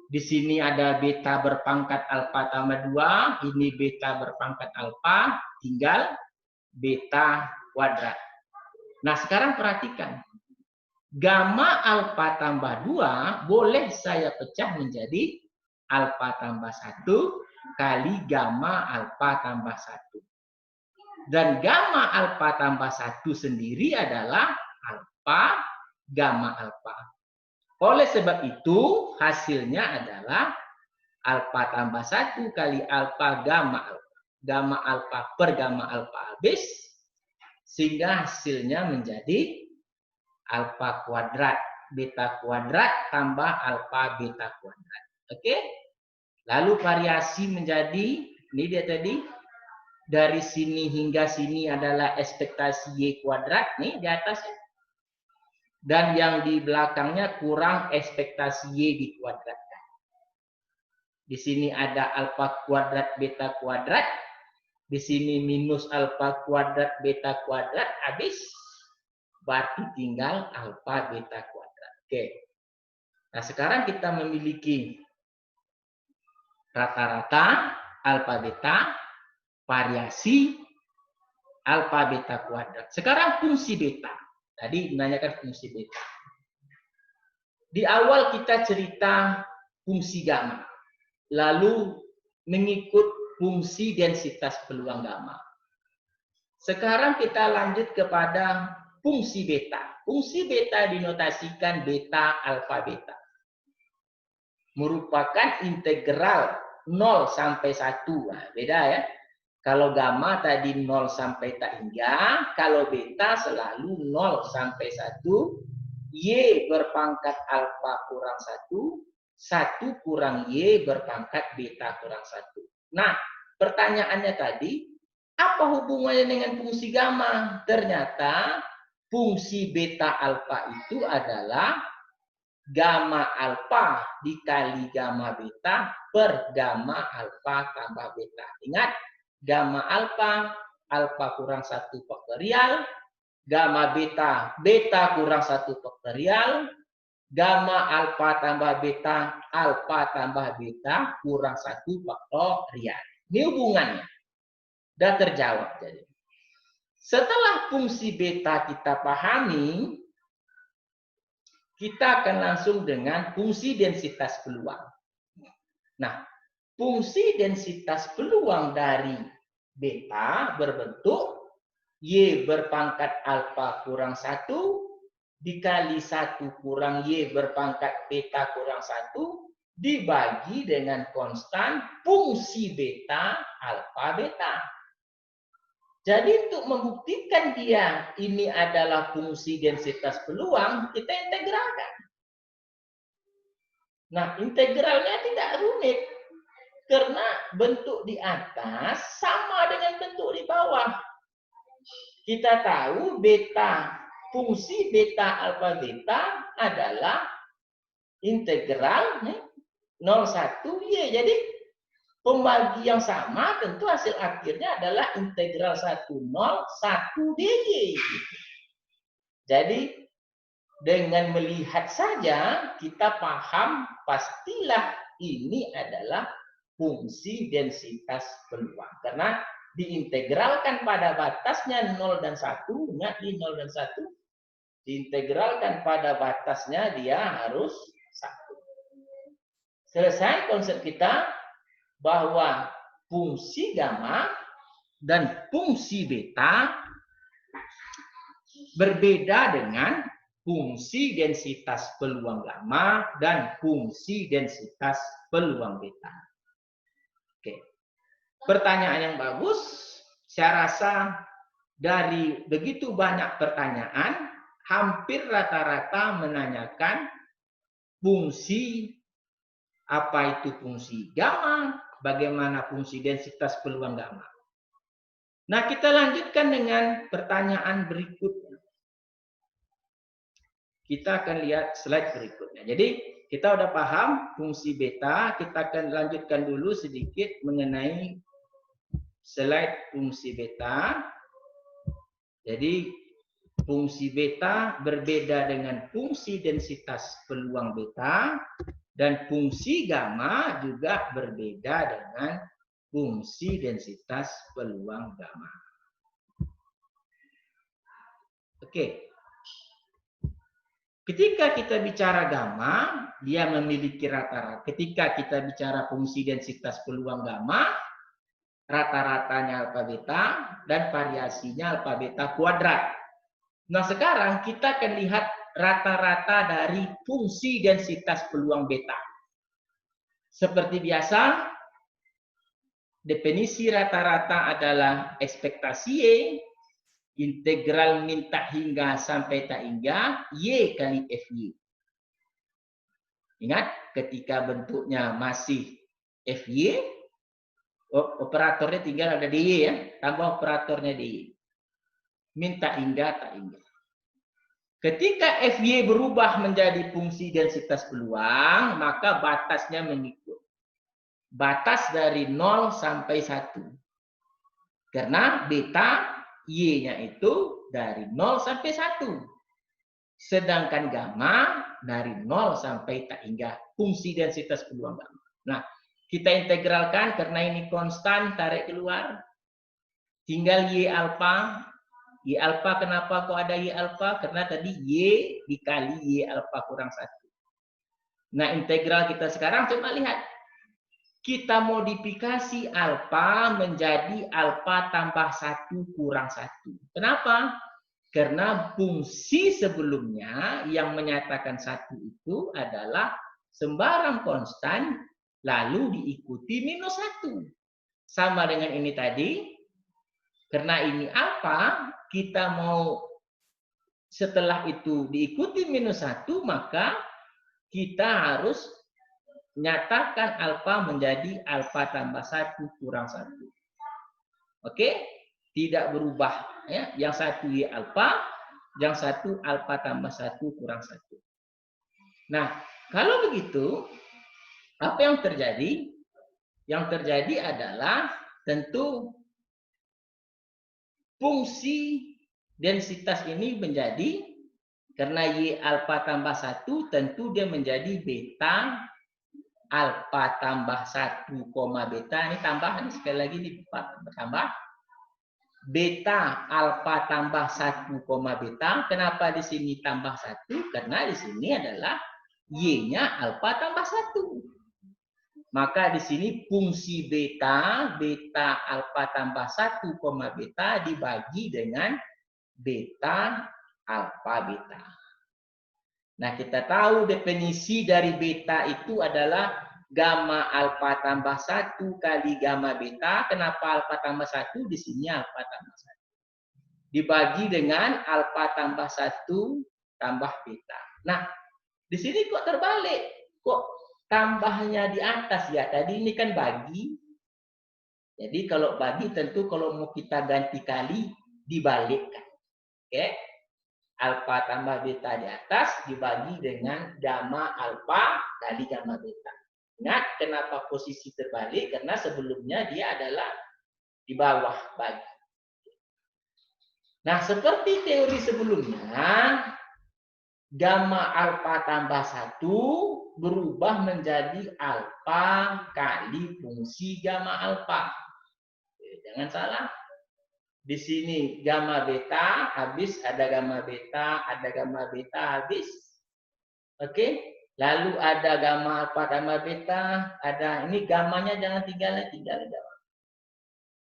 A: Di sini ada beta berpangkat alfa tambah 2, ini beta berpangkat alfa, tinggal beta kuadrat. Nah, sekarang perhatikan. Gamma alfa tambah 2 boleh saya pecah menjadi alfa tambah 1 kali gamma alfa tambah 1. Dan gamma alfa tambah 1 sendiri adalah alfa gamma alfa. Oleh sebab itu, hasilnya adalah alfa tambah 1 kali alfa gamma alfa. Gamma alfa per gamma alfa habis, sehingga hasilnya menjadi alfa kuadrat, beta kuadrat tambah alfa beta kuadrat. Oke? Lalu variasi menjadi, ini dia tadi, dari sini hingga sini adalah ekspektasi Y kuadrat, nih di atas. Dan yang di belakangnya kurang ekspektasi Y dikuadratkan. Di sini ada alfa kuadrat beta kuadrat. Di sini minus alfa kuadrat beta kuadrat, habis. Berarti tinggal alfa beta kuadrat. Oke. Nah, sekarang kita memiliki rata-rata alfa beta, variasi alfa beta kuadrat. Sekarang fungsi beta. Tadi menanyakan fungsi beta. Di awal kita cerita fungsi gamma. Lalu mengikut fungsi densitas peluang gamma. Sekarang kita lanjut kepada fungsi beta. Fungsi beta dinotasikan beta alfa beta. Merupakan integral 0 sampai 1. Nah, beda ya. Kalau gamma tadi 0 sampai tak hingga, kalau beta selalu 0 sampai 1, Y berpangkat alfa kurang 1, 1 kurang Y berpangkat beta kurang 1. Nah, pertanyaannya tadi, apa hubungannya dengan fungsi gamma? Ternyata fungsi beta alfa itu adalah gamma alfa dikali gamma beta per gamma alfa tambah beta. Ingat, gamma alfa, alfa kurang 1 faktorial, gamma beta, beta kurang 1 faktorial, gamma alfa tambah beta kurang 1 faktorial. Ini hubungannya. Sudah terjawab. Jadi, setelah fungsi beta kita pahami, kita akan langsung dengan fungsi densitas peluang. Nah, fungsi densitas peluang dari beta berbentuk Y berpangkat alfa kurang 1 dikali 1 kurang Y berpangkat beta kurang 1 dibagi dengan konstan fungsi beta alfa beta. Jadi untuk membuktikan dia ini adalah fungsi densitas peluang, kita integralkan. Nah, integralnya tidak rumit. Karena bentuk di atas sama dengan bentuk di bawah. Kita tahu fungsi beta alfa beta adalah integral 0,1Y. Jadi pembagi yang sama tentu hasil akhirnya adalah integral 1,0 1 dy. Jadi dengan melihat saja kita paham pastilah ini adalah fungsi densitas peluang. Karena diintegralkan pada batasnya 0 dan 1, ingat di 0 dan 1, diintegralkan pada batasnya dia harus 1. Selesai konsep kita bahwa fungsi gamma dan fungsi beta berbeda dengan fungsi densitas peluang gamma dan fungsi densitas peluang beta. Oke. Pertanyaan yang bagus. Saya rasa dari begitu banyak pertanyaan, hampir rata-rata menanyakan fungsi, apa itu fungsi gamma, bagaimana fungsi densitas peluang gamma. Nah, kita lanjutkan dengan pertanyaan berikutnya. Kita akan lihat slide berikutnya. Jadi, kita udah paham fungsi beta, kita akan lanjutkan dulu sedikit mengenai slide fungsi beta. Jadi, fungsi beta berbeda dengan fungsi densitas peluang beta, dan fungsi gamma juga berbeda dengan fungsi densitas peluang gamma. Oke. Ketika kita bicara gamma, dia memiliki rata-rata. Ketika kita bicara fungsi densitas peluang gamma, rata-ratanya alfa beta dan variasinya alfa beta kuadrat. Nah, sekarang kita akan lihat rata-rata dari fungsi densitas peluang beta. Seperti biasa, definisi rata-rata adalah ekspektasi Y, integral min tak hingga sampai tak hingga, Y kali FY. Ingat, ketika bentuknya masih FY, operatornya tinggal ada DY ya, tambah operatornya DY. Min tak hingga, tak hingga. Ketika FY berubah menjadi fungsi densitas peluang, maka batasnya mengikut. Batas dari 0 sampai 1. Karena beta, Y-nya itu dari 0 sampai 1. Sedangkan gamma dari 0 sampai tak hingga. Fungsi densitas peluang gamma. Nah, kita integralkan karena ini konstan, tarik keluar. Tinggal Y alfa. Y alfa, kenapa kok ada Y alfa? Karena tadi Y dikali Y alfa kurang 1. Nah, integral kita sekarang coba lihat. Kita modifikasi alfa menjadi alfa tambah 1 kurang 1. Kenapa? Karena fungsi sebelumnya yang menyatakan 1 itu adalah sembarang konstan lalu diikuti minus 1. Sama dengan ini tadi. Karena ini alfa, kita mau setelah itu diikuti minus 1, maka kita harus nyatakan alfa menjadi alfa tambah 1 kurang 1. Oke? Tidak berubah. Ya. Yang satu Y alfa, yang satu alfa tambah 1 kurang 1. Nah, kalau begitu, apa yang terjadi? Yang terjadi adalah tentu fungsi densitas ini menjadi Karena Y alfa tambah 1 tentu dia menjadi beta alfa tambah 1, beta. Ini tambah, ini sekali lagi ini tambah. Beta alfa tambah 1, beta. Kenapa di sini tambah 1? Karena di sini adalah Y-nya alfa tambah 1. Maka di sini fungsi beta, beta alfa tambah 1, beta dibagi dengan beta alfa beta. Nah, kita tahu definisi dari beta itu adalah gamma alfa tambah 1 kali gamma beta. Kenapa alfa tambah 1? Di sini alfa tambah 1. Dibagi dengan alfa tambah 1 tambah beta. Nah, di sini kok terbalik? Kok tambahnya di atas ya? Tadi ini kan bagi. Jadi kalau bagi tentu kalau mau kita ganti kali dibalikkan. Oke? Alfa tambah beta di atas dibagi dengan gamma alfa kali gamma beta. Ingat kenapa posisi terbalik? Karena sebelumnya dia adalah di bawah bagi. Nah, seperti teori sebelumnya, gamma alfa tambah 1 berubah menjadi alfa kali fungsi gamma alfa. Jangan salah. Di sini gamma beta habis, ada gamma beta habis. Oke. Lalu ada gamma alfa tambah beta, ada ini gammanya jangan tinggalin.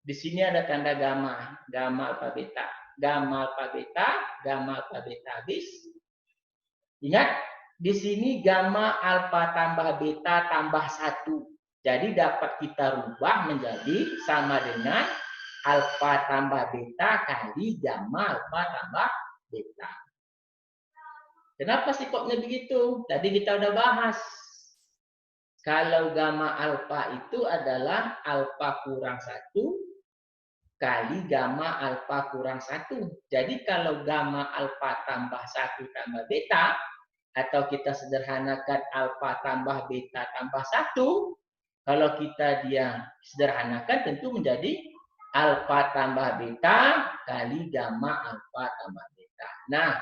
A: Di sini ada tanda gamma, gamma alfa beta, gamma alfa beta habis. Ingat, di sini gamma alfa tambah beta tambah 1. Jadi dapat kita rubah menjadi sama dengan alfa tambah beta kali gamma alfa tambah beta. Kenapa sih koknya begitu? Tadi kita udah bahas. Kalau gamma alfa itu adalah alfa kurang 1 kali gamma alfa kurang 1. Jadi kalau gamma alfa tambah 1 tambah beta, atau kita sederhanakan alfa tambah beta tambah 1, kalau kita dia sederhanakan tentu menjadi alfa tambah beta kali gamma alfa tambah beta. Nah,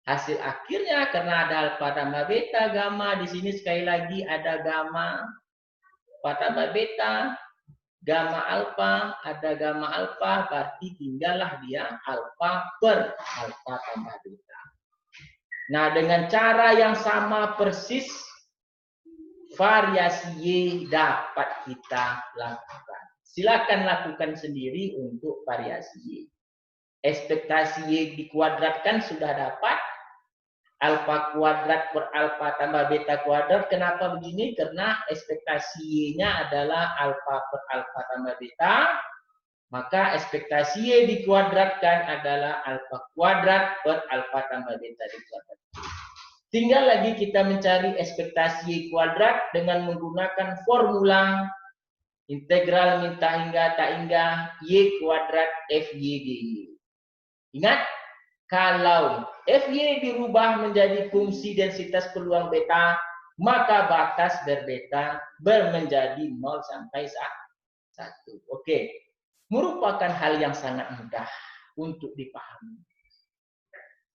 A: hasil akhirnya karena ada alfa tambah beta, gamma di sini sekali lagi ada gamma alfa tambah beta, gamma alfa, ada gamma alfa, berarti tinggallah dia alfa per alfa tambah beta. Nah, dengan cara yang sama persis, variasi Y dapat kita lakukan. Silakan lakukan sendiri untuk variasi Y. Ekspektasi Y dikuadratkan sudah dapat. Alfa kuadrat per alfa tambah beta kuadrat. Kenapa begini? Karena ekspektasi Y-nya adalah alfa per alfa tambah beta. Maka ekspektasi Y dikuadratkan adalah alfa kuadrat per alfa tambah beta dikuadratkan. Tinggal lagi kita mencari ekspektasi Y kuadrat dengan menggunakan formula integral min tak hingga Y kuadrat FY DY. Ingat, kalau FY dirubah menjadi fungsi densitas peluang beta, maka batas berbeta menjadi 0 sampai 1. Oke, merupakan hal yang sangat mudah untuk dipahami.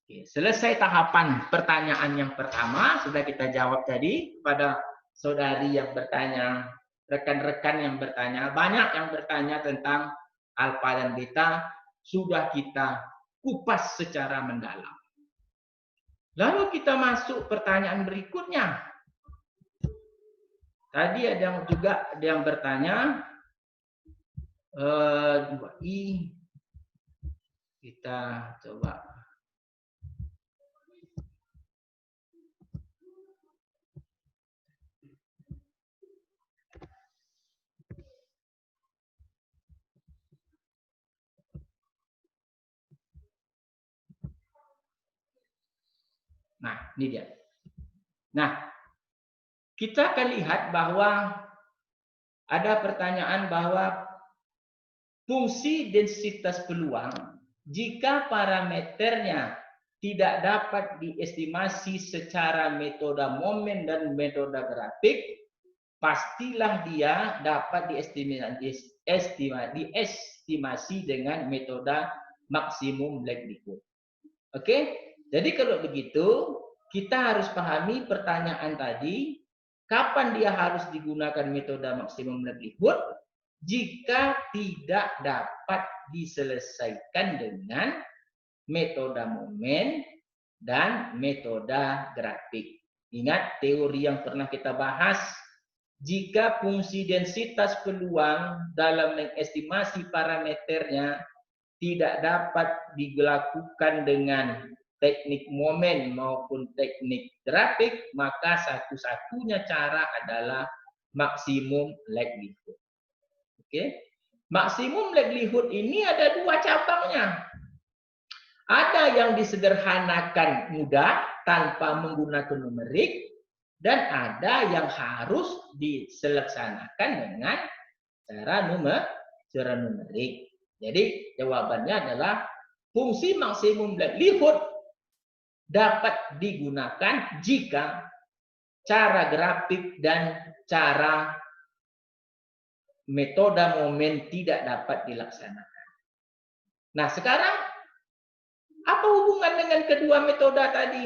A: Oke, selesai tahapan pertanyaan yang pertama, sudah kita jawab tadi pada saudari yang bertanya, rekan-rekan yang bertanya, banyak yang bertanya tentang alfa dan beta, sudah kita kupas secara mendalam. Lalu kita masuk pertanyaan berikutnya. Tadi ada yang bertanya, 2i, kita coba. Nah, ini dia. Nah, kita akan lihat bahwa ada pertanyaan bahwa fungsi densitas peluang jika parameternya tidak dapat diestimasi secara metode momen dan metode grafik, pastilah dia dapat diestimasi dengan metode maksimum likelihood. Oke? Jadi kalau begitu, kita harus pahami pertanyaan tadi, kapan dia harus digunakan metode maksimum likelihood jika tidak dapat diselesaikan dengan metode momen dan metode grafik. Ingat teori yang pernah kita bahas, jika fungsi densitas peluang dalam mengestimasi parameternya tidak dapat dilakukan dengan teknik momen maupun teknik grafik, maka satu-satunya cara adalah maksimum likelihood. Oke, maksimum likelihood ini ada dua cabangnya. Ada yang disederhanakan mudah tanpa menggunakan numerik, dan ada yang harus dilaksanakan dengan cara numerik. Jadi jawabannya adalah fungsi maksimum likelihood dapat digunakan jika cara grafik dan cara metode momen tidak dapat dilaksanakan. Nah, sekarang apa hubungan dengan kedua metode tadi?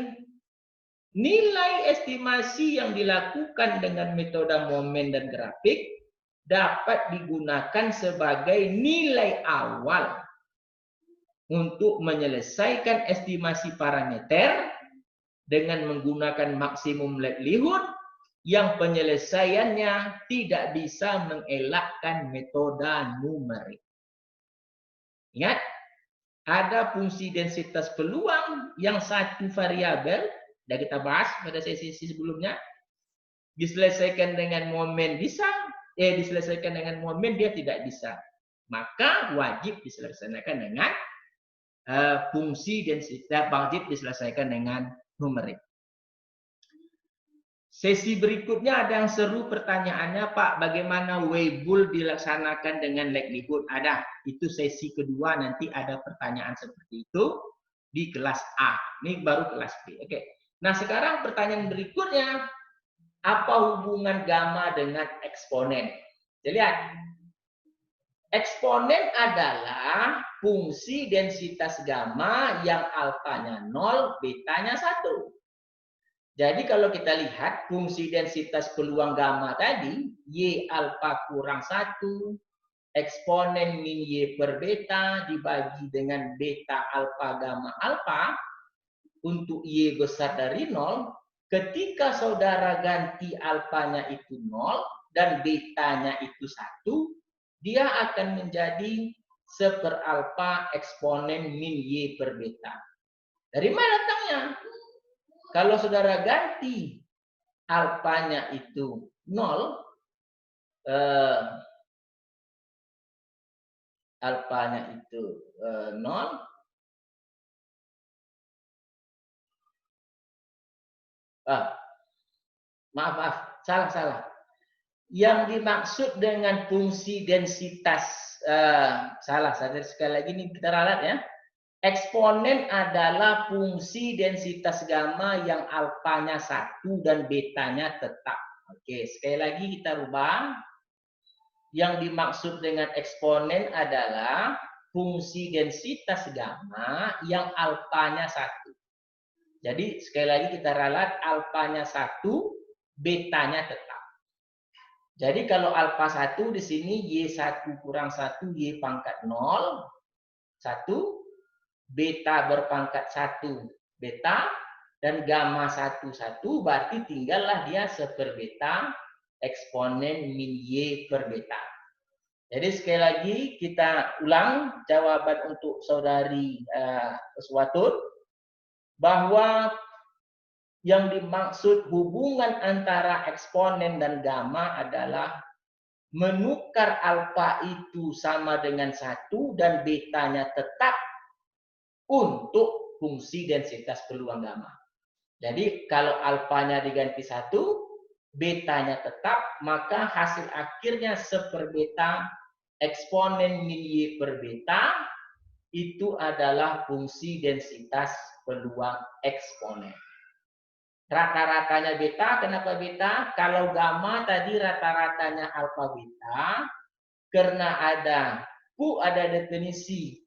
A: Nilai estimasi yang dilakukan dengan metode momen dan grafik dapat digunakan sebagai nilai awal untuk menyelesaikan estimasi parameter dengan menggunakan maksimum likelihood yang penyelesaiannya tidak bisa mengelakkan metode numerik. Ingat, ada fungsi densitas peluang yang satu variabel, sudah kita bahas pada sesi sebelumnya, diselesaikan dengan momen bisa, diselesaikan dengan momen dia tidak bisa. Maka wajib diselesaikan dengan fungsi densitas, wajib diselesaikan dengan numerik. Sesi berikutnya ada yang seru pertanyaannya, Pak, bagaimana Weibull dilaksanakan dengan likelihood? Ada, itu sesi kedua, nanti ada pertanyaan seperti itu di kelas A. Ini baru kelas B. Oke. Nah, sekarang pertanyaan berikutnya, apa hubungan gamma dengan eksponen? Jadi lihat, eksponen adalah fungsi densitas gamma yang alfanya 0, betanya 1. Jadi kalau kita lihat fungsi densitas peluang gamma tadi, Y alfa kurang 1, eksponen min Y per beta dibagi dengan beta alfa gamma alfa untuk Y besar dari 0, ketika saudara ganti alfanya itu 0 dan betanya itu 1, dia akan menjadi 1 per alfa eksponen min Y per beta. Dari mana datangnya? Kalau saudara ganti alfanya itu 0, alfanya itu 0, maaf, salah. Yang dimaksud dengan fungsi densitas, salah, sekali lagi ini kita ralat ya. Eksponen adalah fungsi densitas gamma yang alfanya 1 dan betanya tetap. Oke, sekali lagi kita rubah. Yang dimaksud dengan eksponen adalah fungsi densitas gamma yang alfanya 1. Jadi sekali lagi kita ralat, alfanya 1, betanya tetap. Jadi kalau alfa 1 di sini Y1 kurang 1, Y pangkat 0, 1. Beta berpangkat 1 beta, dan gamma 1 berarti tinggallah dia 1 per beta eksponen min Y per beta. Jadi sekali lagi kita ulang jawaban untuk saudari Uswatun, bahwa yang dimaksud hubungan antara eksponen dan gamma adalah menukar alfa itu sama dengan 1 dan betanya tetap untuk fungsi densitas peluang gamma. Jadi kalau alfanya diganti 1, betanya tetap, maka hasil akhirnya 1 per beta eksponen min Y per beta itu adalah fungsi densitas peluang eksponen. Rata-ratanya beta, kenapa beta? Kalau gamma tadi rata-ratanya alfa beta, karena ada definisi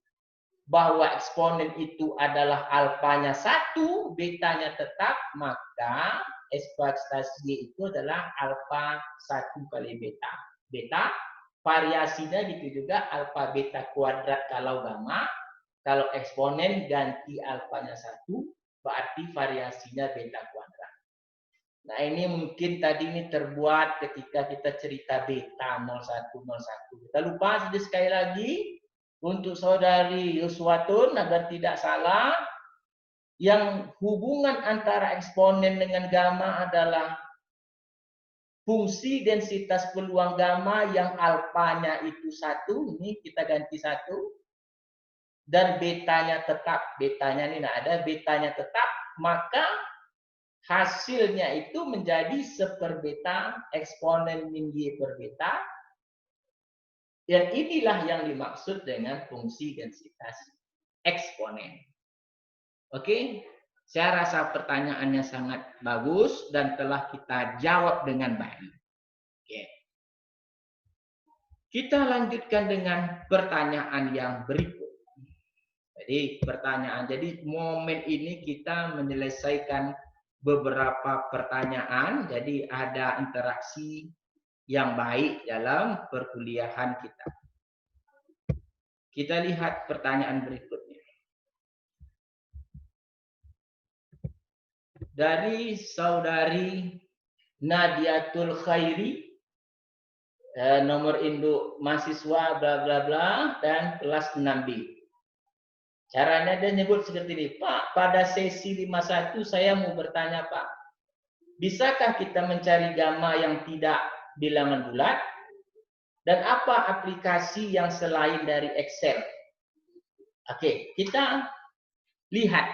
A: bahwa eksponen itu adalah alfanya 1, betanya tetap, maka ekspektasi Y itu adalah alfa 1 kali beta. Beta, variasinya gitu juga alfa beta kuadrat kalau gamma. Kalau eksponen ganti alfanya 1, berarti variasinya beta kuadrat. Nah ini mungkin tadi ini terbuat ketika kita cerita beta 0101. Kita lupa sekali lagi untuk saudari Yuswatun agar tidak salah, yang hubungan antara eksponen dengan gamma adalah fungsi densitas peluang gamma yang alfanya itu 1, ini kita ganti 1, dan betanya tetap, betanya ini ada betanya tetap, maka hasilnya itu menjadi 1 per beta eksponen min Y per beta. Dan inilah yang dimaksud dengan fungsi densitas eksponen. Oke, saya rasa pertanyaannya sangat bagus dan telah kita jawab dengan baik. Oke. Kita lanjutkan dengan pertanyaan yang berikut. Jadi pertanyaan, jadi momen ini kita menyelesaikan beberapa pertanyaan, jadi ada interaksi yang baik dalam perkuliahan kita. Kita lihat pertanyaan berikutnya. Dari saudari Nadiatul Khairi, nomor induk mahasiswa bla bla bla dan kelas 6B. Caranya dia nyebut seperti ini, Pak, pada sesi 51 saya mau bertanya, Pak, bisakah kita mencari gamma yang tidak bilangan bulat? Dan apa aplikasi yang selain dari Excel? Oke, kita lihat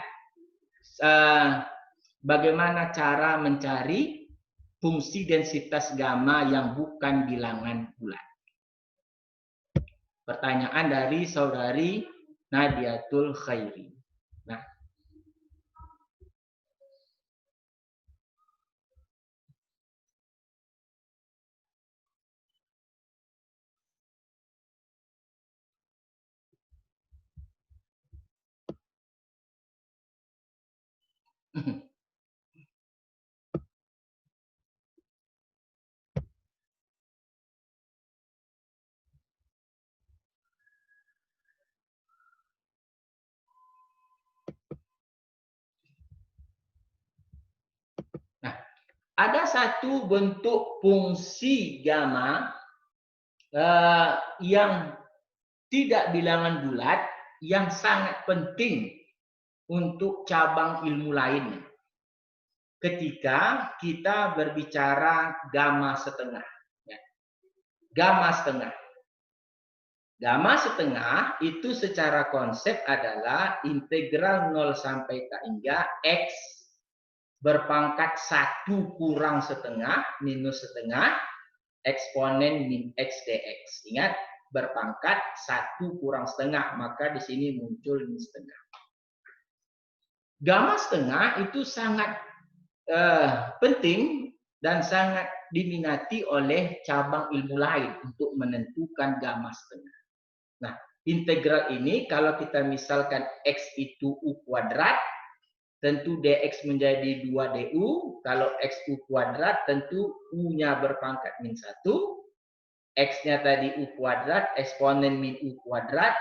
A: bagaimana cara mencari fungsi densitas gamma yang bukan bilangan bulat. Pertanyaan dari saudari Nadiatul Khairi. Nah, ada satu bentuk fungsi gamma yang tidak bilangan bulat yang sangat penting untuk cabang ilmu lainnya. Ketika kita berbicara gamma setengah. Gamma setengah. Gamma setengah itu secara konsep adalah integral 0 sampai K hingga X berpangkat 1 kurang setengah minus setengah eksponen min X dx. Ingat, berpangkat 1 kurang setengah, maka di sini muncul min setengah. Gamma setengah itu sangat penting dan sangat diminati oleh cabang ilmu lain untuk menentukan gamma setengah. Nah, integral ini kalau kita misalkan X itu U kuadrat, tentu dx menjadi 2du. Kalau x u kuadrat, tentu u-nya berpangkat min 1. X-nya tadi u kuadrat, eksponen min u kuadrat.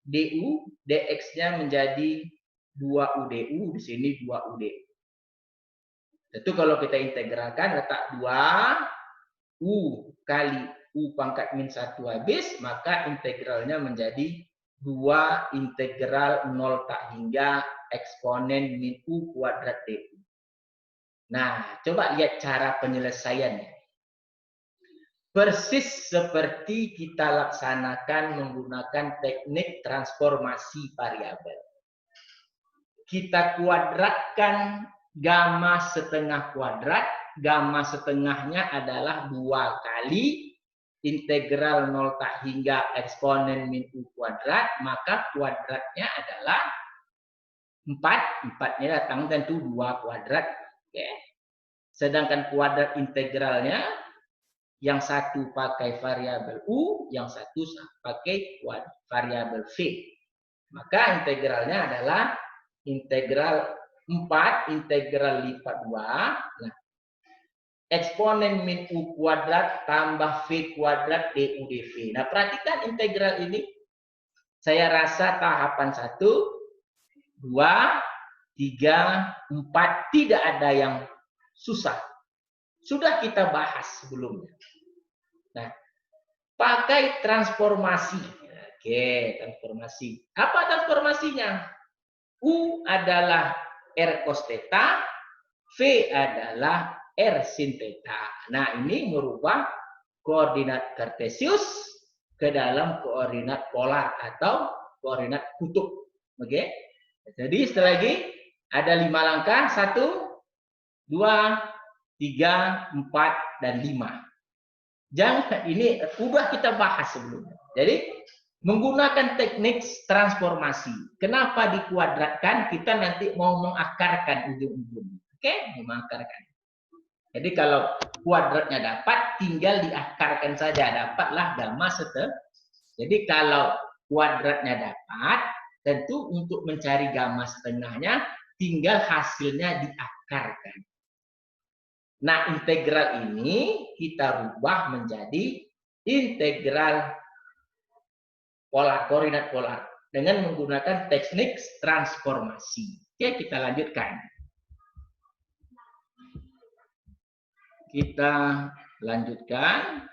A: Du, dx-nya menjadi 2u du, di sini 2u du. Tentu kalau kita integralkan, letak 2u kali u pangkat min 1 habis, maka integralnya menjadi 2 integral 0 tak hingga eksponen min u kuadrat du. Nah, coba lihat cara penyelesaiannya. Persis seperti kita laksanakan menggunakan teknik transformasi variabel. Kita kuadratkan gamma setengah kuadrat. Gamma setengahnya adalah 2 kali integral 0 tak hingga eksponen min u kuadrat, maka kuadratnya adalah 4, 4-nya datang tentu 2 kuadrat. Oke. Sedangkan kuadrat integralnya, yang satu pakai variabel U, yang satu pakai variabel V. Maka integralnya adalah integral 4 integral lipat 2. Nah, eksponen min U kuadrat tambah V kuadrat DU dV. Nah, perhatikan integral ini. Saya rasa tahapan 1, 2, 3, 4 tidak ada yang susah. Sudah kita bahas sebelumnya. Nah, pakai transformasi. Oke, transformasi. Apa transformasinya? U adalah R cos theta, V adalah R sin theta. Nah, ini merubah koordinat kartesius ke dalam koordinat polar atau koordinat kutub. Oke. Jadi sekali lagi ada 5 langkah, 1, 2, 3, 4, dan 5. Jangan, ini udah kita bahas sebelumnya. Jadi menggunakan teknik transformasi. Kenapa dikuadratkan? Kita nanti mau mengakarkan ujung-ujung. Oke, mengakarkan. Jadi kalau kuadratnya dapat, tinggal diakarkan saja. Dapatlah gamma setengah. Jadi kalau kuadratnya dapat, tentu untuk mencari gamma setengahnya, tinggal hasilnya diakarkan. Nah, integral ini kita rubah menjadi integral polar, koordinat polar, dengan menggunakan teknik transformasi. Oke, kita lanjutkan. Kita lanjutkan.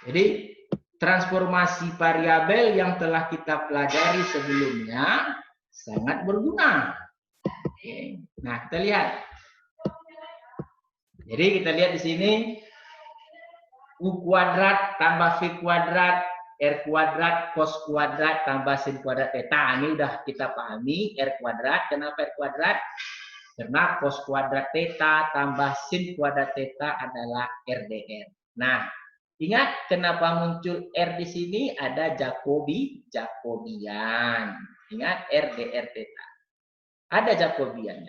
A: Jadi, transformasi variabel yang telah kita pelajari sebelumnya sangat berguna. Oke. Nah, kita lihat. Jadi, kita lihat di sini U kuadrat tambah V kuadrat, R kuadrat, cos kuadrat, tambah sin kuadrat theta. Ini udah kita pahami, R kuadrat. Kenapa R kuadrat? Karena cos kuadrat theta tambah sin kuadrat theta adalah RdR. Nah, ingat kenapa muncul R di sini? Ada Jacobian. Ingat RdR theta. Ada Jacobian.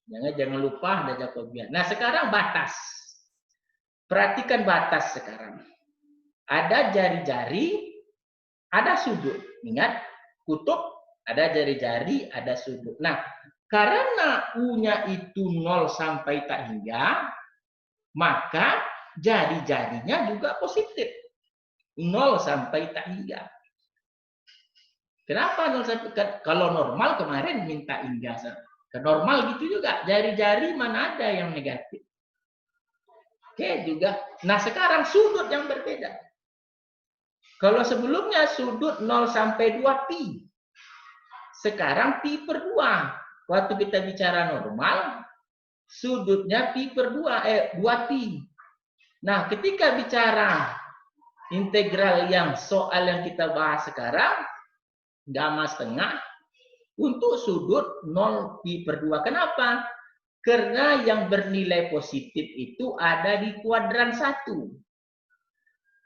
A: Jangan lupa ada Jacobian. Nah, sekarang batas. Perhatikan batas sekarang. Ada jari-jari, ada sudut. Ingat, kutub, ada jari-jari, ada sudut. Nah, karena U-nya itu 0 sampai tak hingga, maka jari-jarinya juga positif. 0 sampai tak hingga. Kenapa 0 sampai? Kalau normal kemarin minta hingga. Normal gitu juga. Jari-jari mana ada yang negatif. Oke, juga. Nah, sekarang sudut yang berbeda. Kalau sebelumnya sudut 0 sampai 2 pi. Sekarang pi per 2. Waktu kita bicara normal, sudutnya pi per 2 pi. Nah, ketika bicara integral yang soal yang kita bahas sekarang, gamma setengah, untuk sudut 0 pi per 2. Kenapa? Karena yang bernilai positif itu ada di kuadran 1.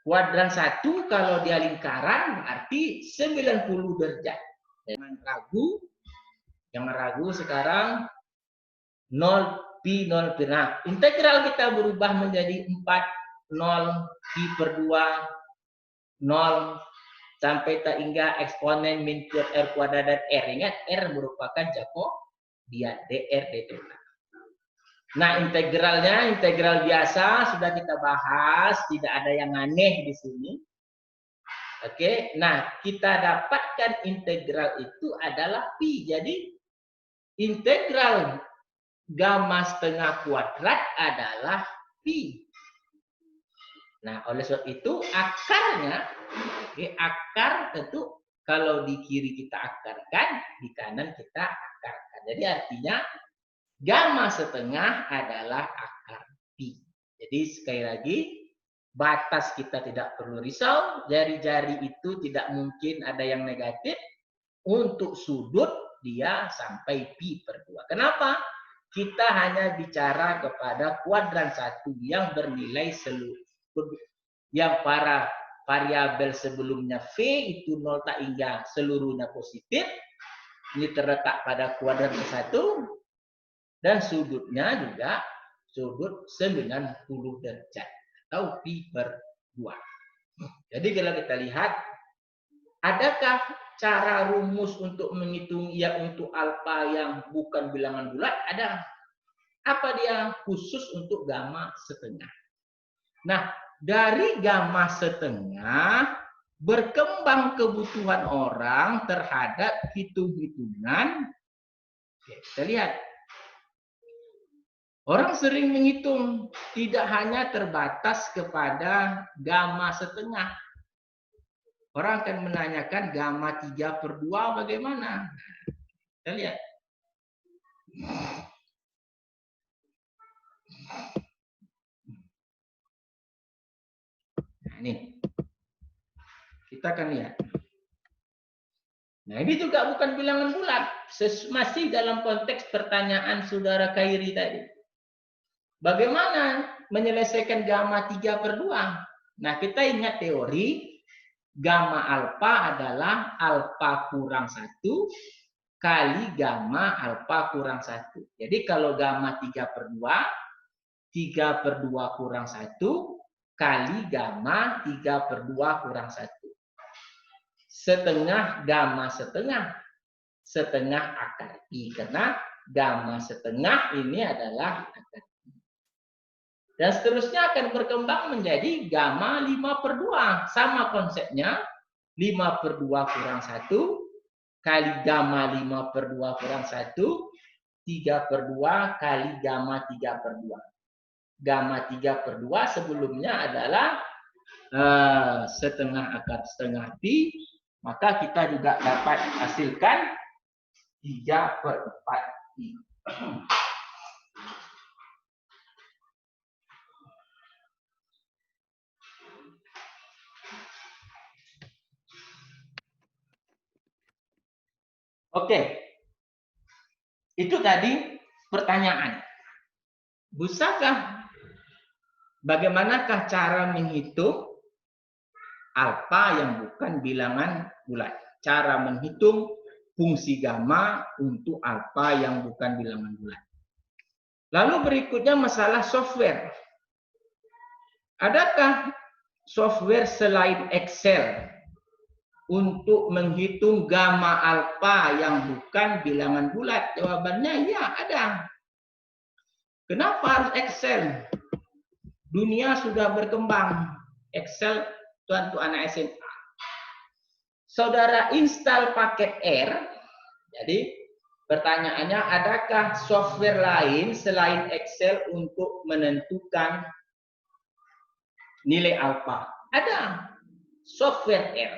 A: Kuadran 1 kalau dia lingkaran berarti 90 derajat. Jangan ragu sekarang 0 pi 0 pi. Nah, integral kita berubah menjadi 4 0 pi per 2 0 sampai tak hingga eksponen min R kuadrat dan R. Ingat, R merupakan Jacobian dr dθ. Nah, integralnya integral biasa sudah kita bahas, tidak ada yang aneh di sini. Oke, nah kita dapatkan integral itu adalah pi. Jadi integral gamma setengah kuadrat adalah pi. Nah, oleh sebab itu akarnya, akar tentu kalau di kiri kita akarkan, di kanan kita akarkan. Jadi artinya gamma setengah adalah akar pi. Jadi sekali lagi, batas kita tidak perlu risau. Jari-jari itu tidak mungkin ada yang negatif. Untuk sudut, dia sampai pi per 2. Kenapa? Kita hanya bicara kepada kuadran 1 yang bernilai seluruh. Yang para variabel sebelumnya V itu 0 tak hingga seluruhnya positif. Ini terletak pada kuadran 1. Dan sudutnya juga sudut 90 derajat atau pi per 2. Jadi kalau kita lihat, adakah cara rumus untuk menghitung ya untuk alfa yang bukan bilangan bulat? Ada. Apa dia? Khusus untuk gamma setengah. Nah, dari gamma setengah berkembang kebutuhan orang terhadap hitung-hitungan. Kita lihat. Orang sering menghitung, tidak hanya terbatas kepada gamma setengah. Orang akan menanyakan gamma 3/2 bagaimana? Kita lihat. Nah, ini. Kita akan lihat. Nah, ini juga bukan bilangan bulat. Masih dalam konteks pertanyaan saudara Khairi tadi. Bagaimana menyelesaikan gamma 3/2? Nah, kita ingat teori gamma alfa adalah alfa kurang 1 kali gamma alfa kurang 1. Jadi kalau gamma 3/2, 3/2 kurang 1 kali gamma 3/2 kurang 1. Setengah gamma setengah. Setengah akar I. Karena gamma setengah ini adalah akar I. Dan seterusnya akan berkembang menjadi gamma 5/2. Sama konsepnya. 5/2 kurang 1 kali gamma 5/2 kurang 1. 3/2 kali gamma 3/2. Gamma 3/2 sebelumnya adalah setengah akar setengah pi. Maka kita juga dapat hasilkan 3/4 pi. Oke. Itu tadi pertanyaan. Bisakah bagaimanakah cara menghitung alfa yang bukan bilangan bulat? Cara menghitung fungsi gamma untuk alfa yang bukan bilangan bulat. Lalu berikutnya masalah software. Adakah software selain Excel untuk menghitung gamma alfa yang bukan bilangan bulat? Jawabannya ya, ada. Kenapa harus Excel? Dunia sudah berkembang. Excel tuan-tuan anak SMA. Saudara install paket R. Jadi pertanyaannya, adakah software lain selain Excel untuk menentukan nilai alfa? Ada. Software R.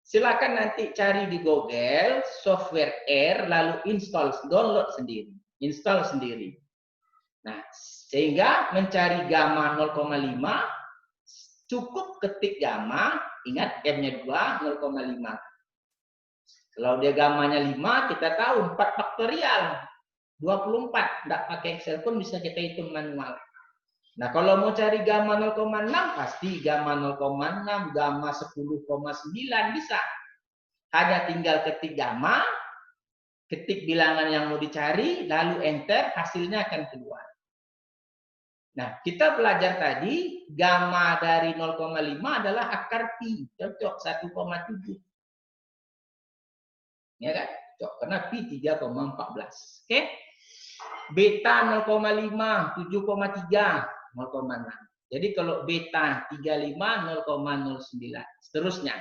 A: Silakan nanti cari di Google software R lalu install, download sendiri, install sendiri. Nah, sehingga mencari gamma 0,5 cukup ketik gamma, ingat M-nya 2, 0,5. Kalau dia gammanya 5, kita tahu 4 faktorial 24, tidak pakai Excel pun bisa kita hitung manual. Nah, kalau mau cari gamma 0,6 pasti gamma 0,6, gamma 10,9 bisa. Hanya tinggal ketik gamma, ketik bilangan yang mau dicari, lalu enter, hasilnya akan keluar. Nah, kita belajar tadi, gamma dari 0,5 adalah akar pi, cocok 1,7. Ya kan? Cocok, karena pi 3,14. Oke? Beta 0,5, 7,3, 0,6. Jadi kalau beta 35, 0,09. Seterusnya.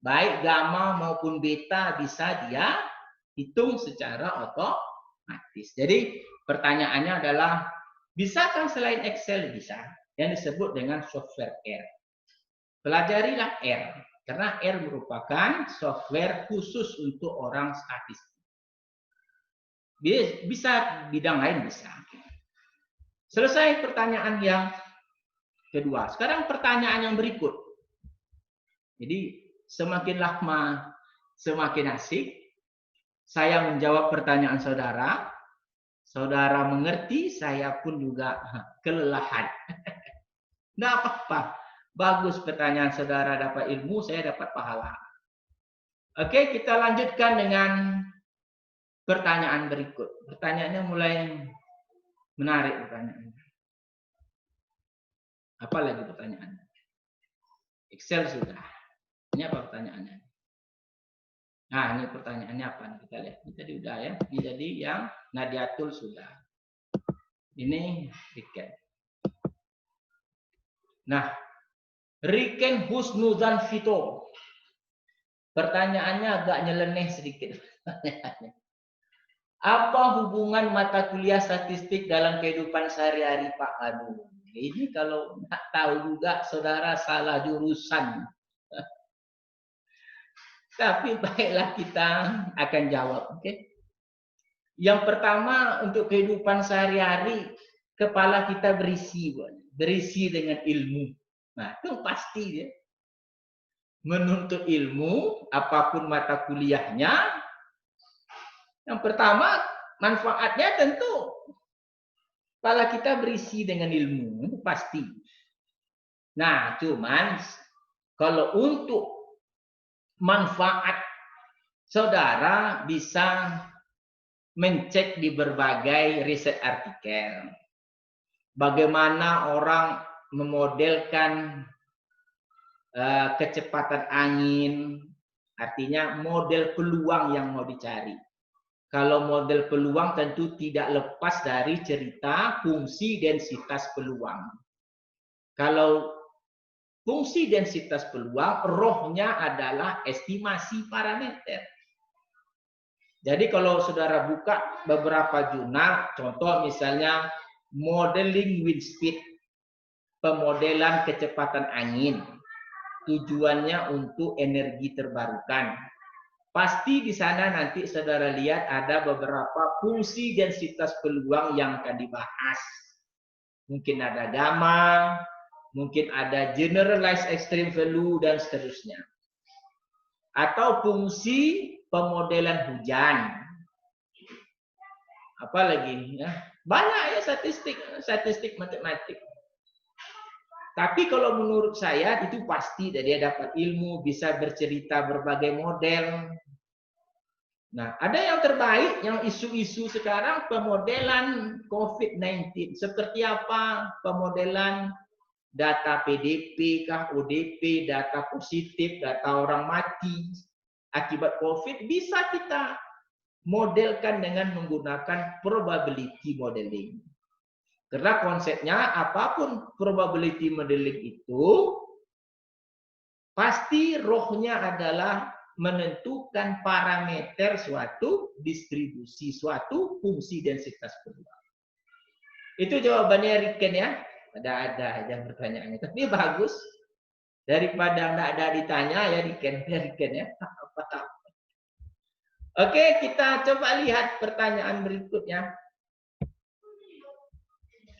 A: Baik gamma maupun beta bisa dia hitung secara otomatis. Jadi pertanyaannya adalah, bisakah selain Excel? Bisa. Yang disebut dengan software R. Pelajarilah R. Karena R merupakan software khusus untuk orang statistik. Bisa bidang lain bisa. Selesai pertanyaan yang kedua. Sekarang pertanyaan yang berikut. Jadi semakin lama semakin asik. Saya menjawab pertanyaan saudara. Saudara mengerti, saya pun juga kelelahan. Tidak apa-apa. Bagus pertanyaan saudara dapat ilmu, saya dapat pahala. Oke, kita lanjutkan dengan pertanyaan berikut. Pertanyaannya mulai menarik pertanyaannya. Apa lagi pertanyaannya? Excel sudah. Ini apa pertanyaannya? Nah, ini pertanyaannya apa? Kita lihat. Ini tadi udah ya. Ini jadi yang Nadiatul sudah. Ini Riken. Nah, Riken Husnuzan Vito. Pertanyaannya agak nyeleneh sedikit. Apa hubungan mata kuliah statistik dalam kehidupan sehari-hari, Pak? Aduh, ini kalau nggak tahu juga, saudara salah jurusan. Tapi baiklah kita akan jawab, oke? Yang pertama untuk kehidupan sehari-hari, kepala kita berisi dengan ilmu. Nah, itu pasti ya. Menuntut ilmu, apapun mata kuliahnya, yang pertama manfaatnya tentu kepala kita berisi dengan ilmu, itu pasti. Nah, cuman kalau untuk manfaat, saudara bisa mencek di berbagai riset artikel. Bagaimana orang memodelkan kecepatan angin, artinya model peluang yang mau dicari. Kalau model peluang tentu tidak lepas dari cerita fungsi densitas peluang. Kalau fungsi densitas peluang, rohnya adalah estimasi parameter. Jadi kalau saudara buka beberapa jurnal, contoh misalnya modeling wind speed, pemodelan kecepatan angin, tujuannya untuk energi terbarukan. Pasti di sana nanti saudara lihat ada beberapa fungsi densitas peluang yang akan dibahas. Mungkin ada gamma, mungkin ada generalized extreme value, dan seterusnya. Atau fungsi pemodelan hujan. Apalagi ya, banyak ya statistik matematik. Tapi kalau menurut saya itu pasti dia dapat ilmu, bisa bercerita berbagai model. Nah, ada yang terbaik, yang isu-isu sekarang pemodelan COVID-19. Seperti apa pemodelan data PDP kah, ODP, data positif, data orang mati akibat COVID, bisa kita modelkan dengan menggunakan probability modeling. Karena konsepnya apapun probability modeling itu, pasti rohnya adalah menentukan parameter suatu distribusi, suatu fungsi densitas peluang. Itu jawabannya Riken ya. Ada aja pertanyaannya. Tapi bagus. Daripada nggak ada ditanya ya Riken ya. Oke, kita coba lihat pertanyaan berikutnya.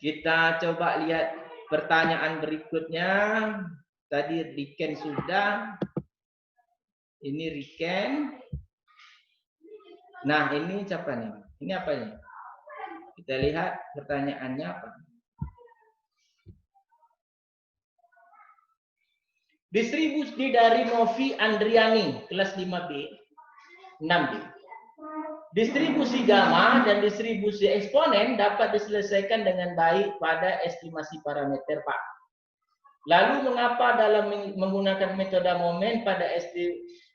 A: Kita coba lihat pertanyaan berikutnya. Tadi Riken sudah. Ini Riken. Nah, ini siapa nih? Ini apa nih? Kita lihat pertanyaannya apa. Distribusi dari Novi Andriani, kelas 5B, 6B. Distribusi gamma dan distribusi eksponen dapat diselesaikan dengan baik pada estimasi parameter, Pak. Lalu mengapa dalam menggunakan metode momen pada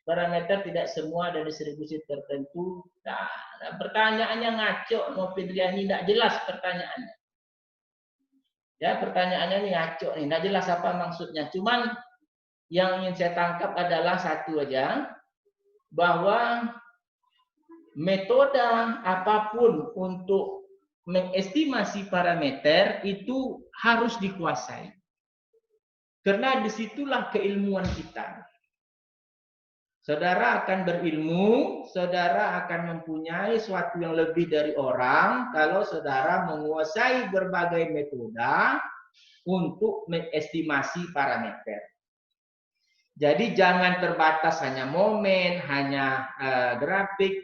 A: parameter tidak semua ada distribusi tertentu? Nah, pertanyaannya ngaco, Nopidriani tidak jelas pertanyaannya. Ya, pertanyaannya ini ngaco nih, tidak jelas apa maksudnya. Cuman yang ingin saya tangkap adalah satu aja, bahwa metode apapun untuk mengestimasi parameter itu harus dikuasai. Karena disitulah keilmuan kita. Saudara akan berilmu, saudara akan mempunyai sesuatu yang lebih dari orang kalau saudara menguasai berbagai metode untuk mengestimasi parameter. Jadi jangan terbatas hanya momen, hanya grafik,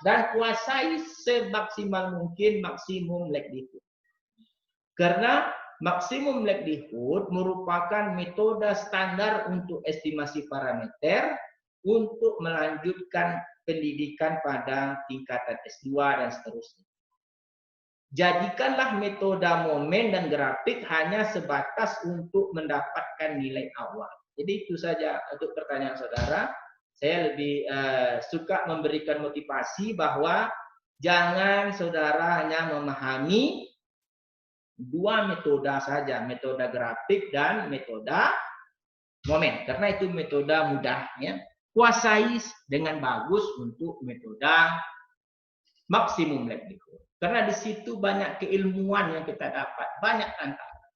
A: dan kuasai semaksimal mungkin maksimum likelihood. Karena maksimum likelihood merupakan metode standar untuk estimasi parameter untuk melanjutkan pendidikan pada tingkatan S2 dan seterusnya. Jadikanlah metode momen dan grafik hanya sebatas untuk mendapatkan nilai awal. Jadi itu saja untuk pertanyaan saudara. Saya lebih suka memberikan motivasi bahwa jangan saudara hanya memahami dua metode saja, metode grafik dan metode momen, karena itu metode mudah ya. Kuasai dengan bagus untuk metode maksimum likelihood. Karena di situ banyak keilmuan yang kita dapat, banyak tantangan.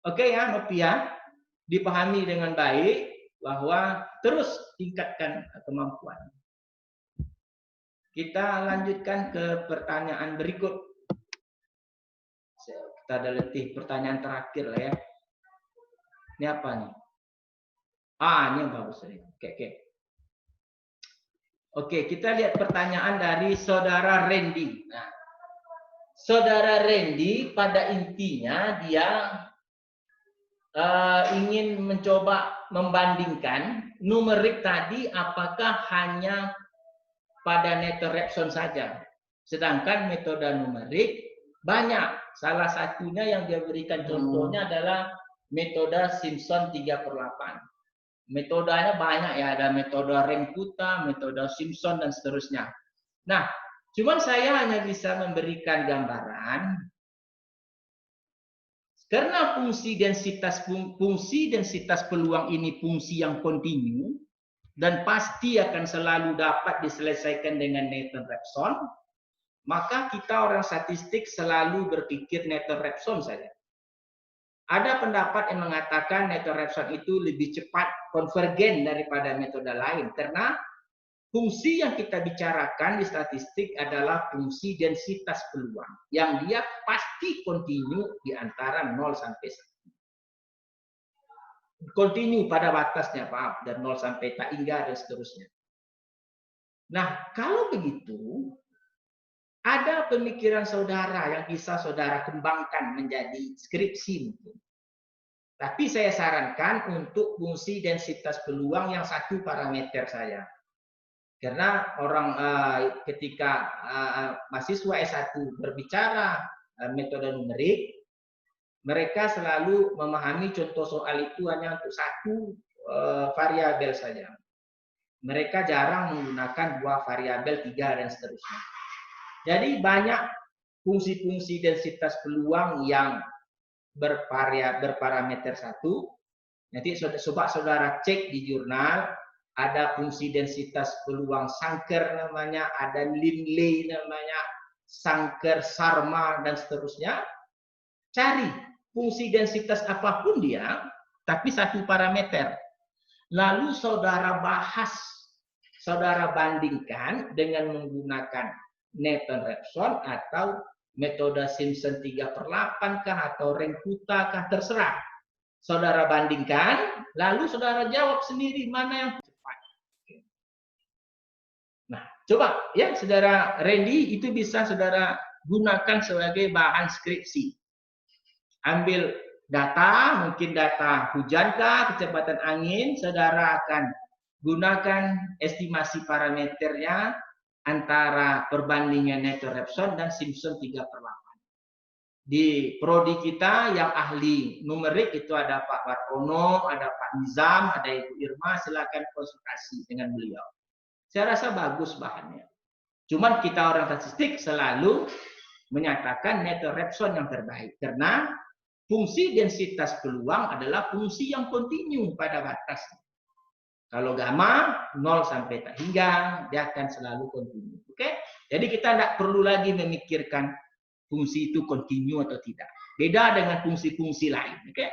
A: Oke ya, Nopia, dipahami dengan baik bahwa terus tingkatkan kemampuan. Kita lanjutkan ke pertanyaan berikut. Kita ada letih pertanyaan terakhir lah ya. Ini apa nih? Ini yang bagus. Oke, kita lihat pertanyaan dari saudara Randy. Nah, saudara Randy pada intinya dia ingin mencoba membandingkan numerik tadi apakah hanya pada Nether Raphson saja. Sedangkan metode numerik banyak. Salah satunya yang dia berikan contohnya adalah metode Simpson 3/8. Metodenya banyak ya, ada metode Renkuta, metode Simpson dan seterusnya. Nah, cuman saya hanya bisa memberikan gambaran karena fungsi densitas peluang ini fungsi yang kontinu dan pasti akan selalu dapat diselesaikan dengan Nether Raphson, maka kita orang statistik selalu berpikir Nether Raphson saja. Ada pendapat yang mengatakan Nether Raphson itu lebih cepat konvergen daripada metode lain karena fungsi yang kita bicarakan di statistik adalah fungsi densitas peluang yang dia pasti kontinu di antara 0 sampai 1. Kontinu pada batasnya, maaf, dan 0 sampai tak hingga dan seterusnya. Nah, kalau begitu ada pemikiran saudara yang bisa saudara kembangkan menjadi skripsi mungkin. Tapi saya sarankan untuk fungsi densitas peluang yang satu parameter saja. Karena orang ketika mahasiswa S1 berbicara metode numerik, mereka selalu memahami contoh soal itu hanya untuk satu variabel saja. Mereka jarang menggunakan 2 variabel, 3 dan seterusnya. Jadi banyak fungsi-fungsi densitas peluang yang berparameter satu. Nanti coba saudara cek di jurnal, ada fungsi densitas peluang Sankar namanya, ada Lindley namanya, Sankar, Sharma dan seterusnya. Cari fungsi densitas apapun dia, tapi satu parameter. Lalu saudara bahas, saudara bandingkan dengan menggunakan Nether Raphson atau metode Simpson 3/8 kah atau Renkuta kah, terserah. Saudara bandingkan, lalu saudara jawab sendiri mana yang cepat. Nah, coba ya saudara Randy, itu bisa saudara gunakan sebagai bahan skripsi. Ambil data, mungkin data hujan kah, kecepatan angin, saudara akan gunakan estimasi parameternya antara perbandingan Nether Raphson dan Simpson 3/8. Di prodi kita yang ahli numerik itu ada Pak Wartono, ada Pak Nizam, ada Ibu Irma, silakan konsultasi dengan beliau. Saya rasa bagus bahannya. Cuman kita orang statistik selalu menyatakan Nether Raphson yang terbaik karena fungsi densitas peluang adalah fungsi yang kontinu pada batas. Kalau gamma 0 sampai tak hingga, dia akan selalu kontinu. Oke? Jadi kita tidak perlu lagi memikirkan fungsi itu kontinu atau tidak. Beda dengan fungsi-fungsi lain. Oke?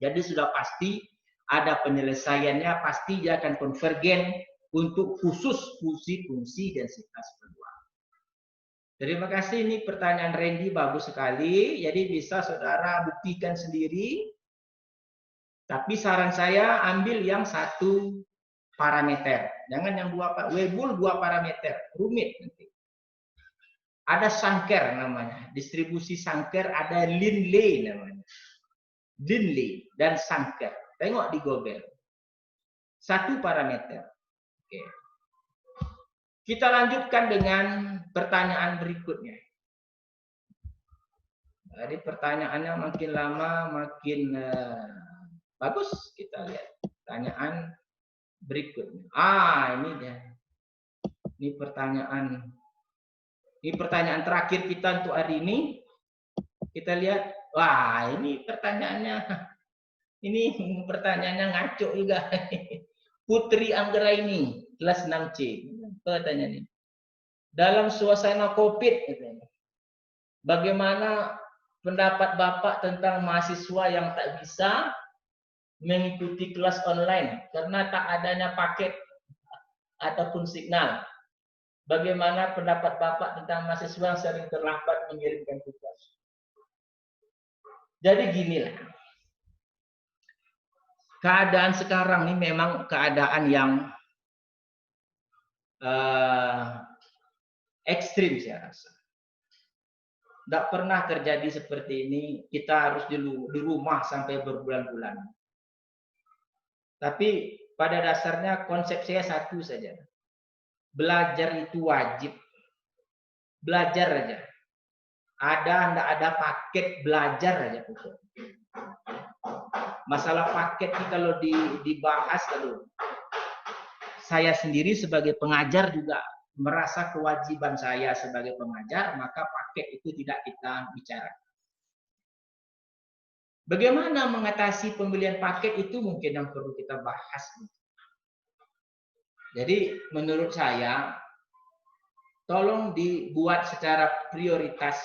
A: Jadi sudah pasti ada penyelesaiannya, pasti dia akan konvergen untuk khusus fungsi-fungsi densitas peluang. Terima kasih, ini pertanyaan Randy bagus sekali. Jadi bisa saudara buktikan sendiri. Tapi saran saya ambil yang satu parameter. Jangan yang 2, Weibull 2 parameter. Rumit nanti. Ada Sankar namanya. Distribusi Sankar, ada Lindley namanya. Lindley dan Sankar. Tengok di Google. Satu parameter. Oke. Kita lanjutkan dengan pertanyaan berikutnya. Jadi pertanyaannya makin lama makin Bagus, kita lihat pertanyaan berikutnya. Ini dia. Ini pertanyaan terakhir kita untuk hari ini. Kita lihat, wah ini pertanyaannya. Ini pertanyaannya ngaco juga. Putri Anggraini, kelas 6C. Pertanyaan ini. Dalam suasana COVID, bagaimana pendapat Bapak tentang mahasiswa yang tak bisa mengikuti kelas online karena tak adanya paket ataupun signal? Bagaimana pendapat Bapak tentang mahasiswa yang sering terlambat mengirimkan tugas? Jadi ginilah. Keadaan sekarang ini memang keadaan yang ekstrim saya rasa. Tidak pernah terjadi seperti ini. Kita harus di rumah sampai berbulan-bulan. Tapi pada dasarnya konsep saya satu saja. Belajar itu wajib. Belajar aja. Tidak ada paket, belajar aja. Masalah paket ini kalau dibahas, saya sendiri sebagai pengajar juga merasa kewajiban saya sebagai pengajar, maka paket itu tidak kita bicara. Bagaimana mengatasi pembelian paket itu mungkin yang perlu kita bahas. Jadi menurut saya, tolong dibuat secara prioritas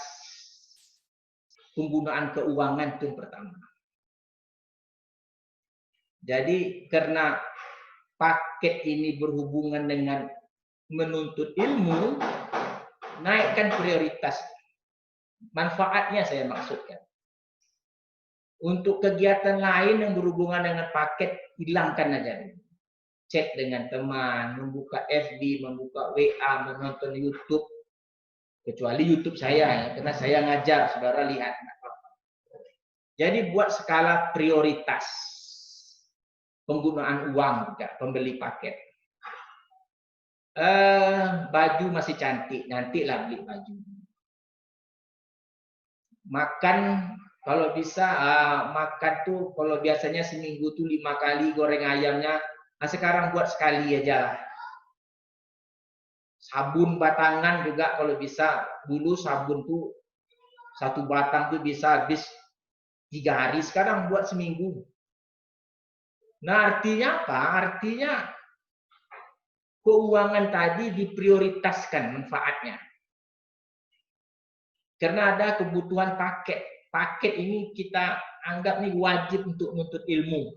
A: penggunaan keuangan itu yang pertama. Jadi karena paket ini berhubungan dengan menuntut ilmu, naikkan prioritas. Manfaatnya saya maksudkan. Untuk kegiatan lain yang berhubungan dengan paket, hilangkan aja. Chat dengan teman, membuka FB, membuka WA, menonton YouTube. Kecuali YouTube saya, ya, karena saya ngajar, saudara lihat. Jadi buat skala prioritas penggunaan uang juga, pembeli paket. Baju masih cantik, nantilah beli baju. Makan kalau bisa makan tuh kalau biasanya seminggu tuh 5 kali goreng ayamnya, sekarang buat sekali aja lah. Sabun batangan juga kalau bisa, dulu sabun tuh 1 batang tuh bisa habis 3 hari, sekarang buat seminggu. Nah artinya apa? Artinya keuangan tadi diprioritaskan manfaatnya. Karena ada kebutuhan paket. Paket ini kita anggap nih wajib untuk menuntut ilmu.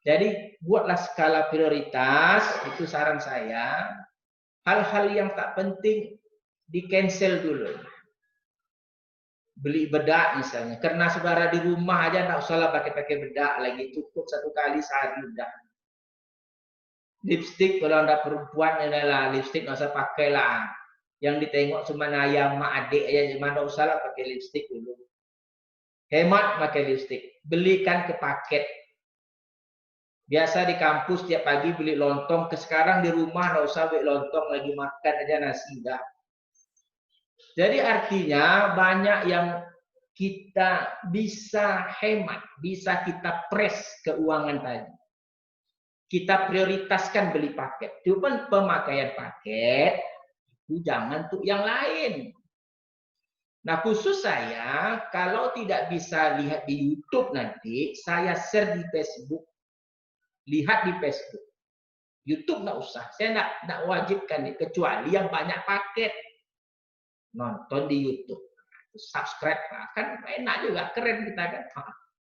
A: Jadi buatlah skala prioritas, itu saran saya. Hal-hal yang tak penting di cancel dulu. Beli bedak misalnya, karena saudara di rumah aja tak usahlah pakai bedak lagi, cukup 1 kali sehari udah. Lipstik kalau anda perempuan adalah lipstik nggak usah pakai lah. Yang ditengok cuma ayah, mak, adik aja, cuma nggak usahlah pakai lipstik dulu. Hemat pakai lipstik, belikan ke paket. Biasa di kampus tiap pagi beli lontong, ke sekarang di rumah nggak usah beli lontong, lagi makan aja nasi enggak. Jadi artinya banyak yang kita bisa hemat, bisa kita press keuangan tadi. Kita prioritaskan beli paket. Cuma pemakaian paket itu jangan untuk yang lain. Nah khusus saya, kalau tidak bisa lihat di YouTube nanti, saya share di Facebook. Lihat di Facebook. YouTube nggak usah, saya nggak wajibkan, kecuali yang banyak paket. Nonton di YouTube. Subscribe, kan enak juga, keren kita kan.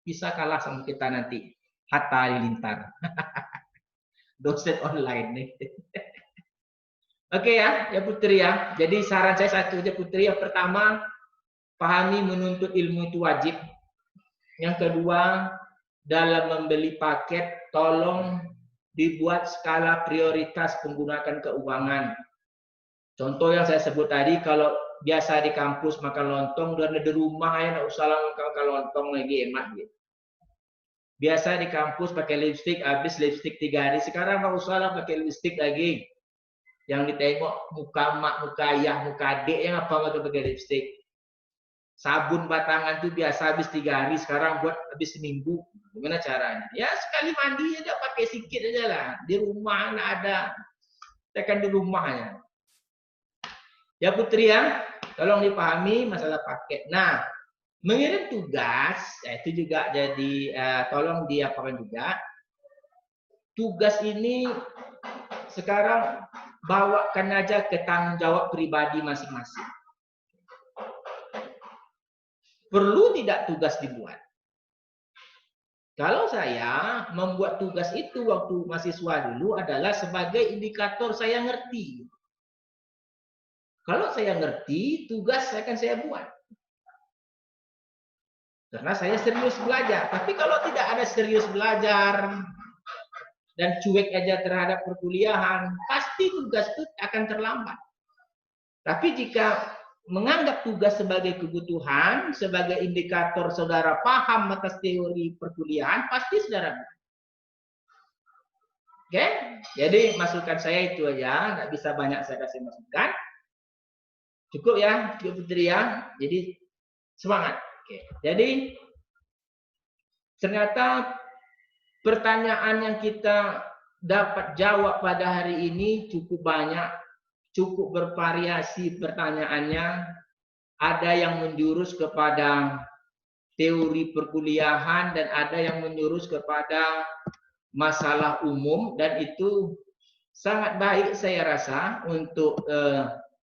A: Bisa kalah sama kita nanti. Hatta Halilintar. Dosen online nih. Oke ya Putri ya. Jadi saran saya satu aja Putri. Yang pertama, pahami menuntut ilmu itu wajib. Yang kedua, dalam membeli paket, tolong dibuat skala prioritas penggunaan keuangan. Contoh yang saya sebut tadi, kalau biasa di kampus makan lontong, dan di rumah ya nggak usah makan lontong lagi, emak gitu. Biasa di kampus pakai lipstik, habis lipstik 3 hari, sekarang nggak usah lah pakai lipstik lagi. Yang ditengok muka mak, muka ayah, muka adik yang apa pakai lipstik. Sabun batangan tuh biasa habis 3 hari, sekarang buat habis seminggu. Gimana caranya? Ya sekali mandi aja pakai sikit aja lah. Di rumah nggak ada, tekan di rumahnya. Ya Putri ya, tolong dipahami masalah paket. Nah, mengirim tugas, itu juga jadi tolong diapakan juga. Tugas ini sekarang bawakan aja ke tanggung jawab pribadi masing-masing. Perlu tidak tugas dibuat? Kalau saya membuat tugas itu waktu mahasiswa dulu adalah sebagai indikator saya ngerti. Kalau saya ngerti, tugas akan saya buat. Karena saya serius belajar. Tapi kalau tidak ada serius belajar dan cuek aja terhadap perkuliahan, pasti tugas itu akan terlambat. Tapi jika menganggap tugas sebagai kebutuhan, sebagai indikator saudara paham atas teori perkuliahan, pasti saudara. Oke, jadi masukan saya itu aja, nggak bisa banyak saya kasih masukan. Cukup ya, cukup Putri ya. Jadi semangat. Oke. Jadi ternyata pertanyaan yang kita dapat jawab pada hari ini cukup banyak, cukup bervariasi pertanyaannya. Ada yang menjurus kepada teori perkuliahan dan ada yang menjurus kepada masalah umum, dan itu sangat baik saya rasa untuk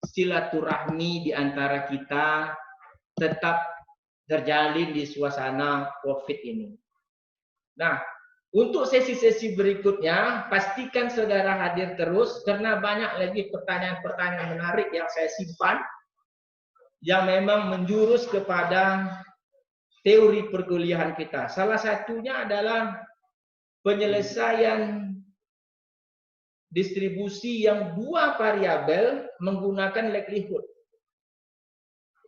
A: silaturahmi di antara kita tetap terjalin di suasana COVID ini. Nah, untuk sesi-sesi berikutnya, pastikan saudara hadir terus karena banyak lagi pertanyaan-pertanyaan menarik yang saya simpan yang memang menjurus kepada teori perkuliahan kita. Salah satunya adalah penyelesaian distribusi yang dua variabel menggunakan likelihood.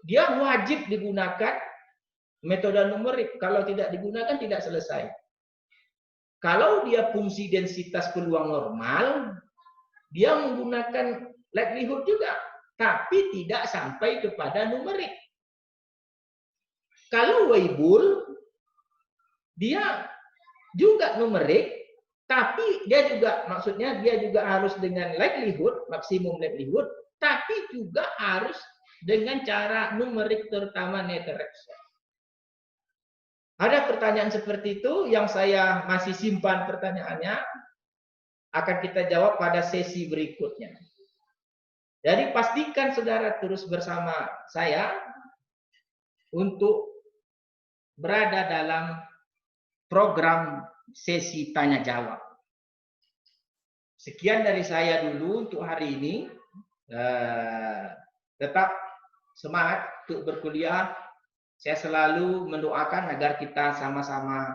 A: Dia wajib digunakan metode numerik. Kalau tidak digunakan, tidak selesai. Kalau dia fungsi densitas peluang normal, dia menggunakan likelihood juga, tapi tidak sampai kepada numerik. Kalau Weibull, dia juga numerik, tapi dia juga, maksudnya dia juga harus dengan likelihood, maksimum likelihood, tapi juga harus dengan cara numerik, terutama net direction. Ada pertanyaan seperti itu yang saya masih simpan pertanyaannya, akan kita jawab pada sesi berikutnya. Jadi pastikan saudara terus bersama saya untuk berada dalam program sesi tanya jawab. Sekian dari saya dulu untuk hari ini. Tetap semangat untuk berkuliah. Saya selalu mendoakan agar kita sama-sama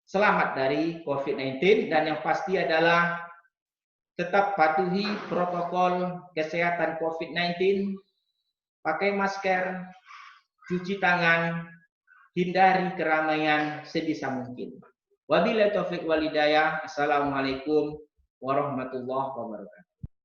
A: selamat dari COVID-19, dan yang pasti adalah tetap patuhi protokol kesehatan COVID-19, pakai masker, cuci tangan, hindari keramaian sebisa mungkin. Wabillahi taufiq wal hidayah. Assalamualaikum warahmatullahi wabarakatuh.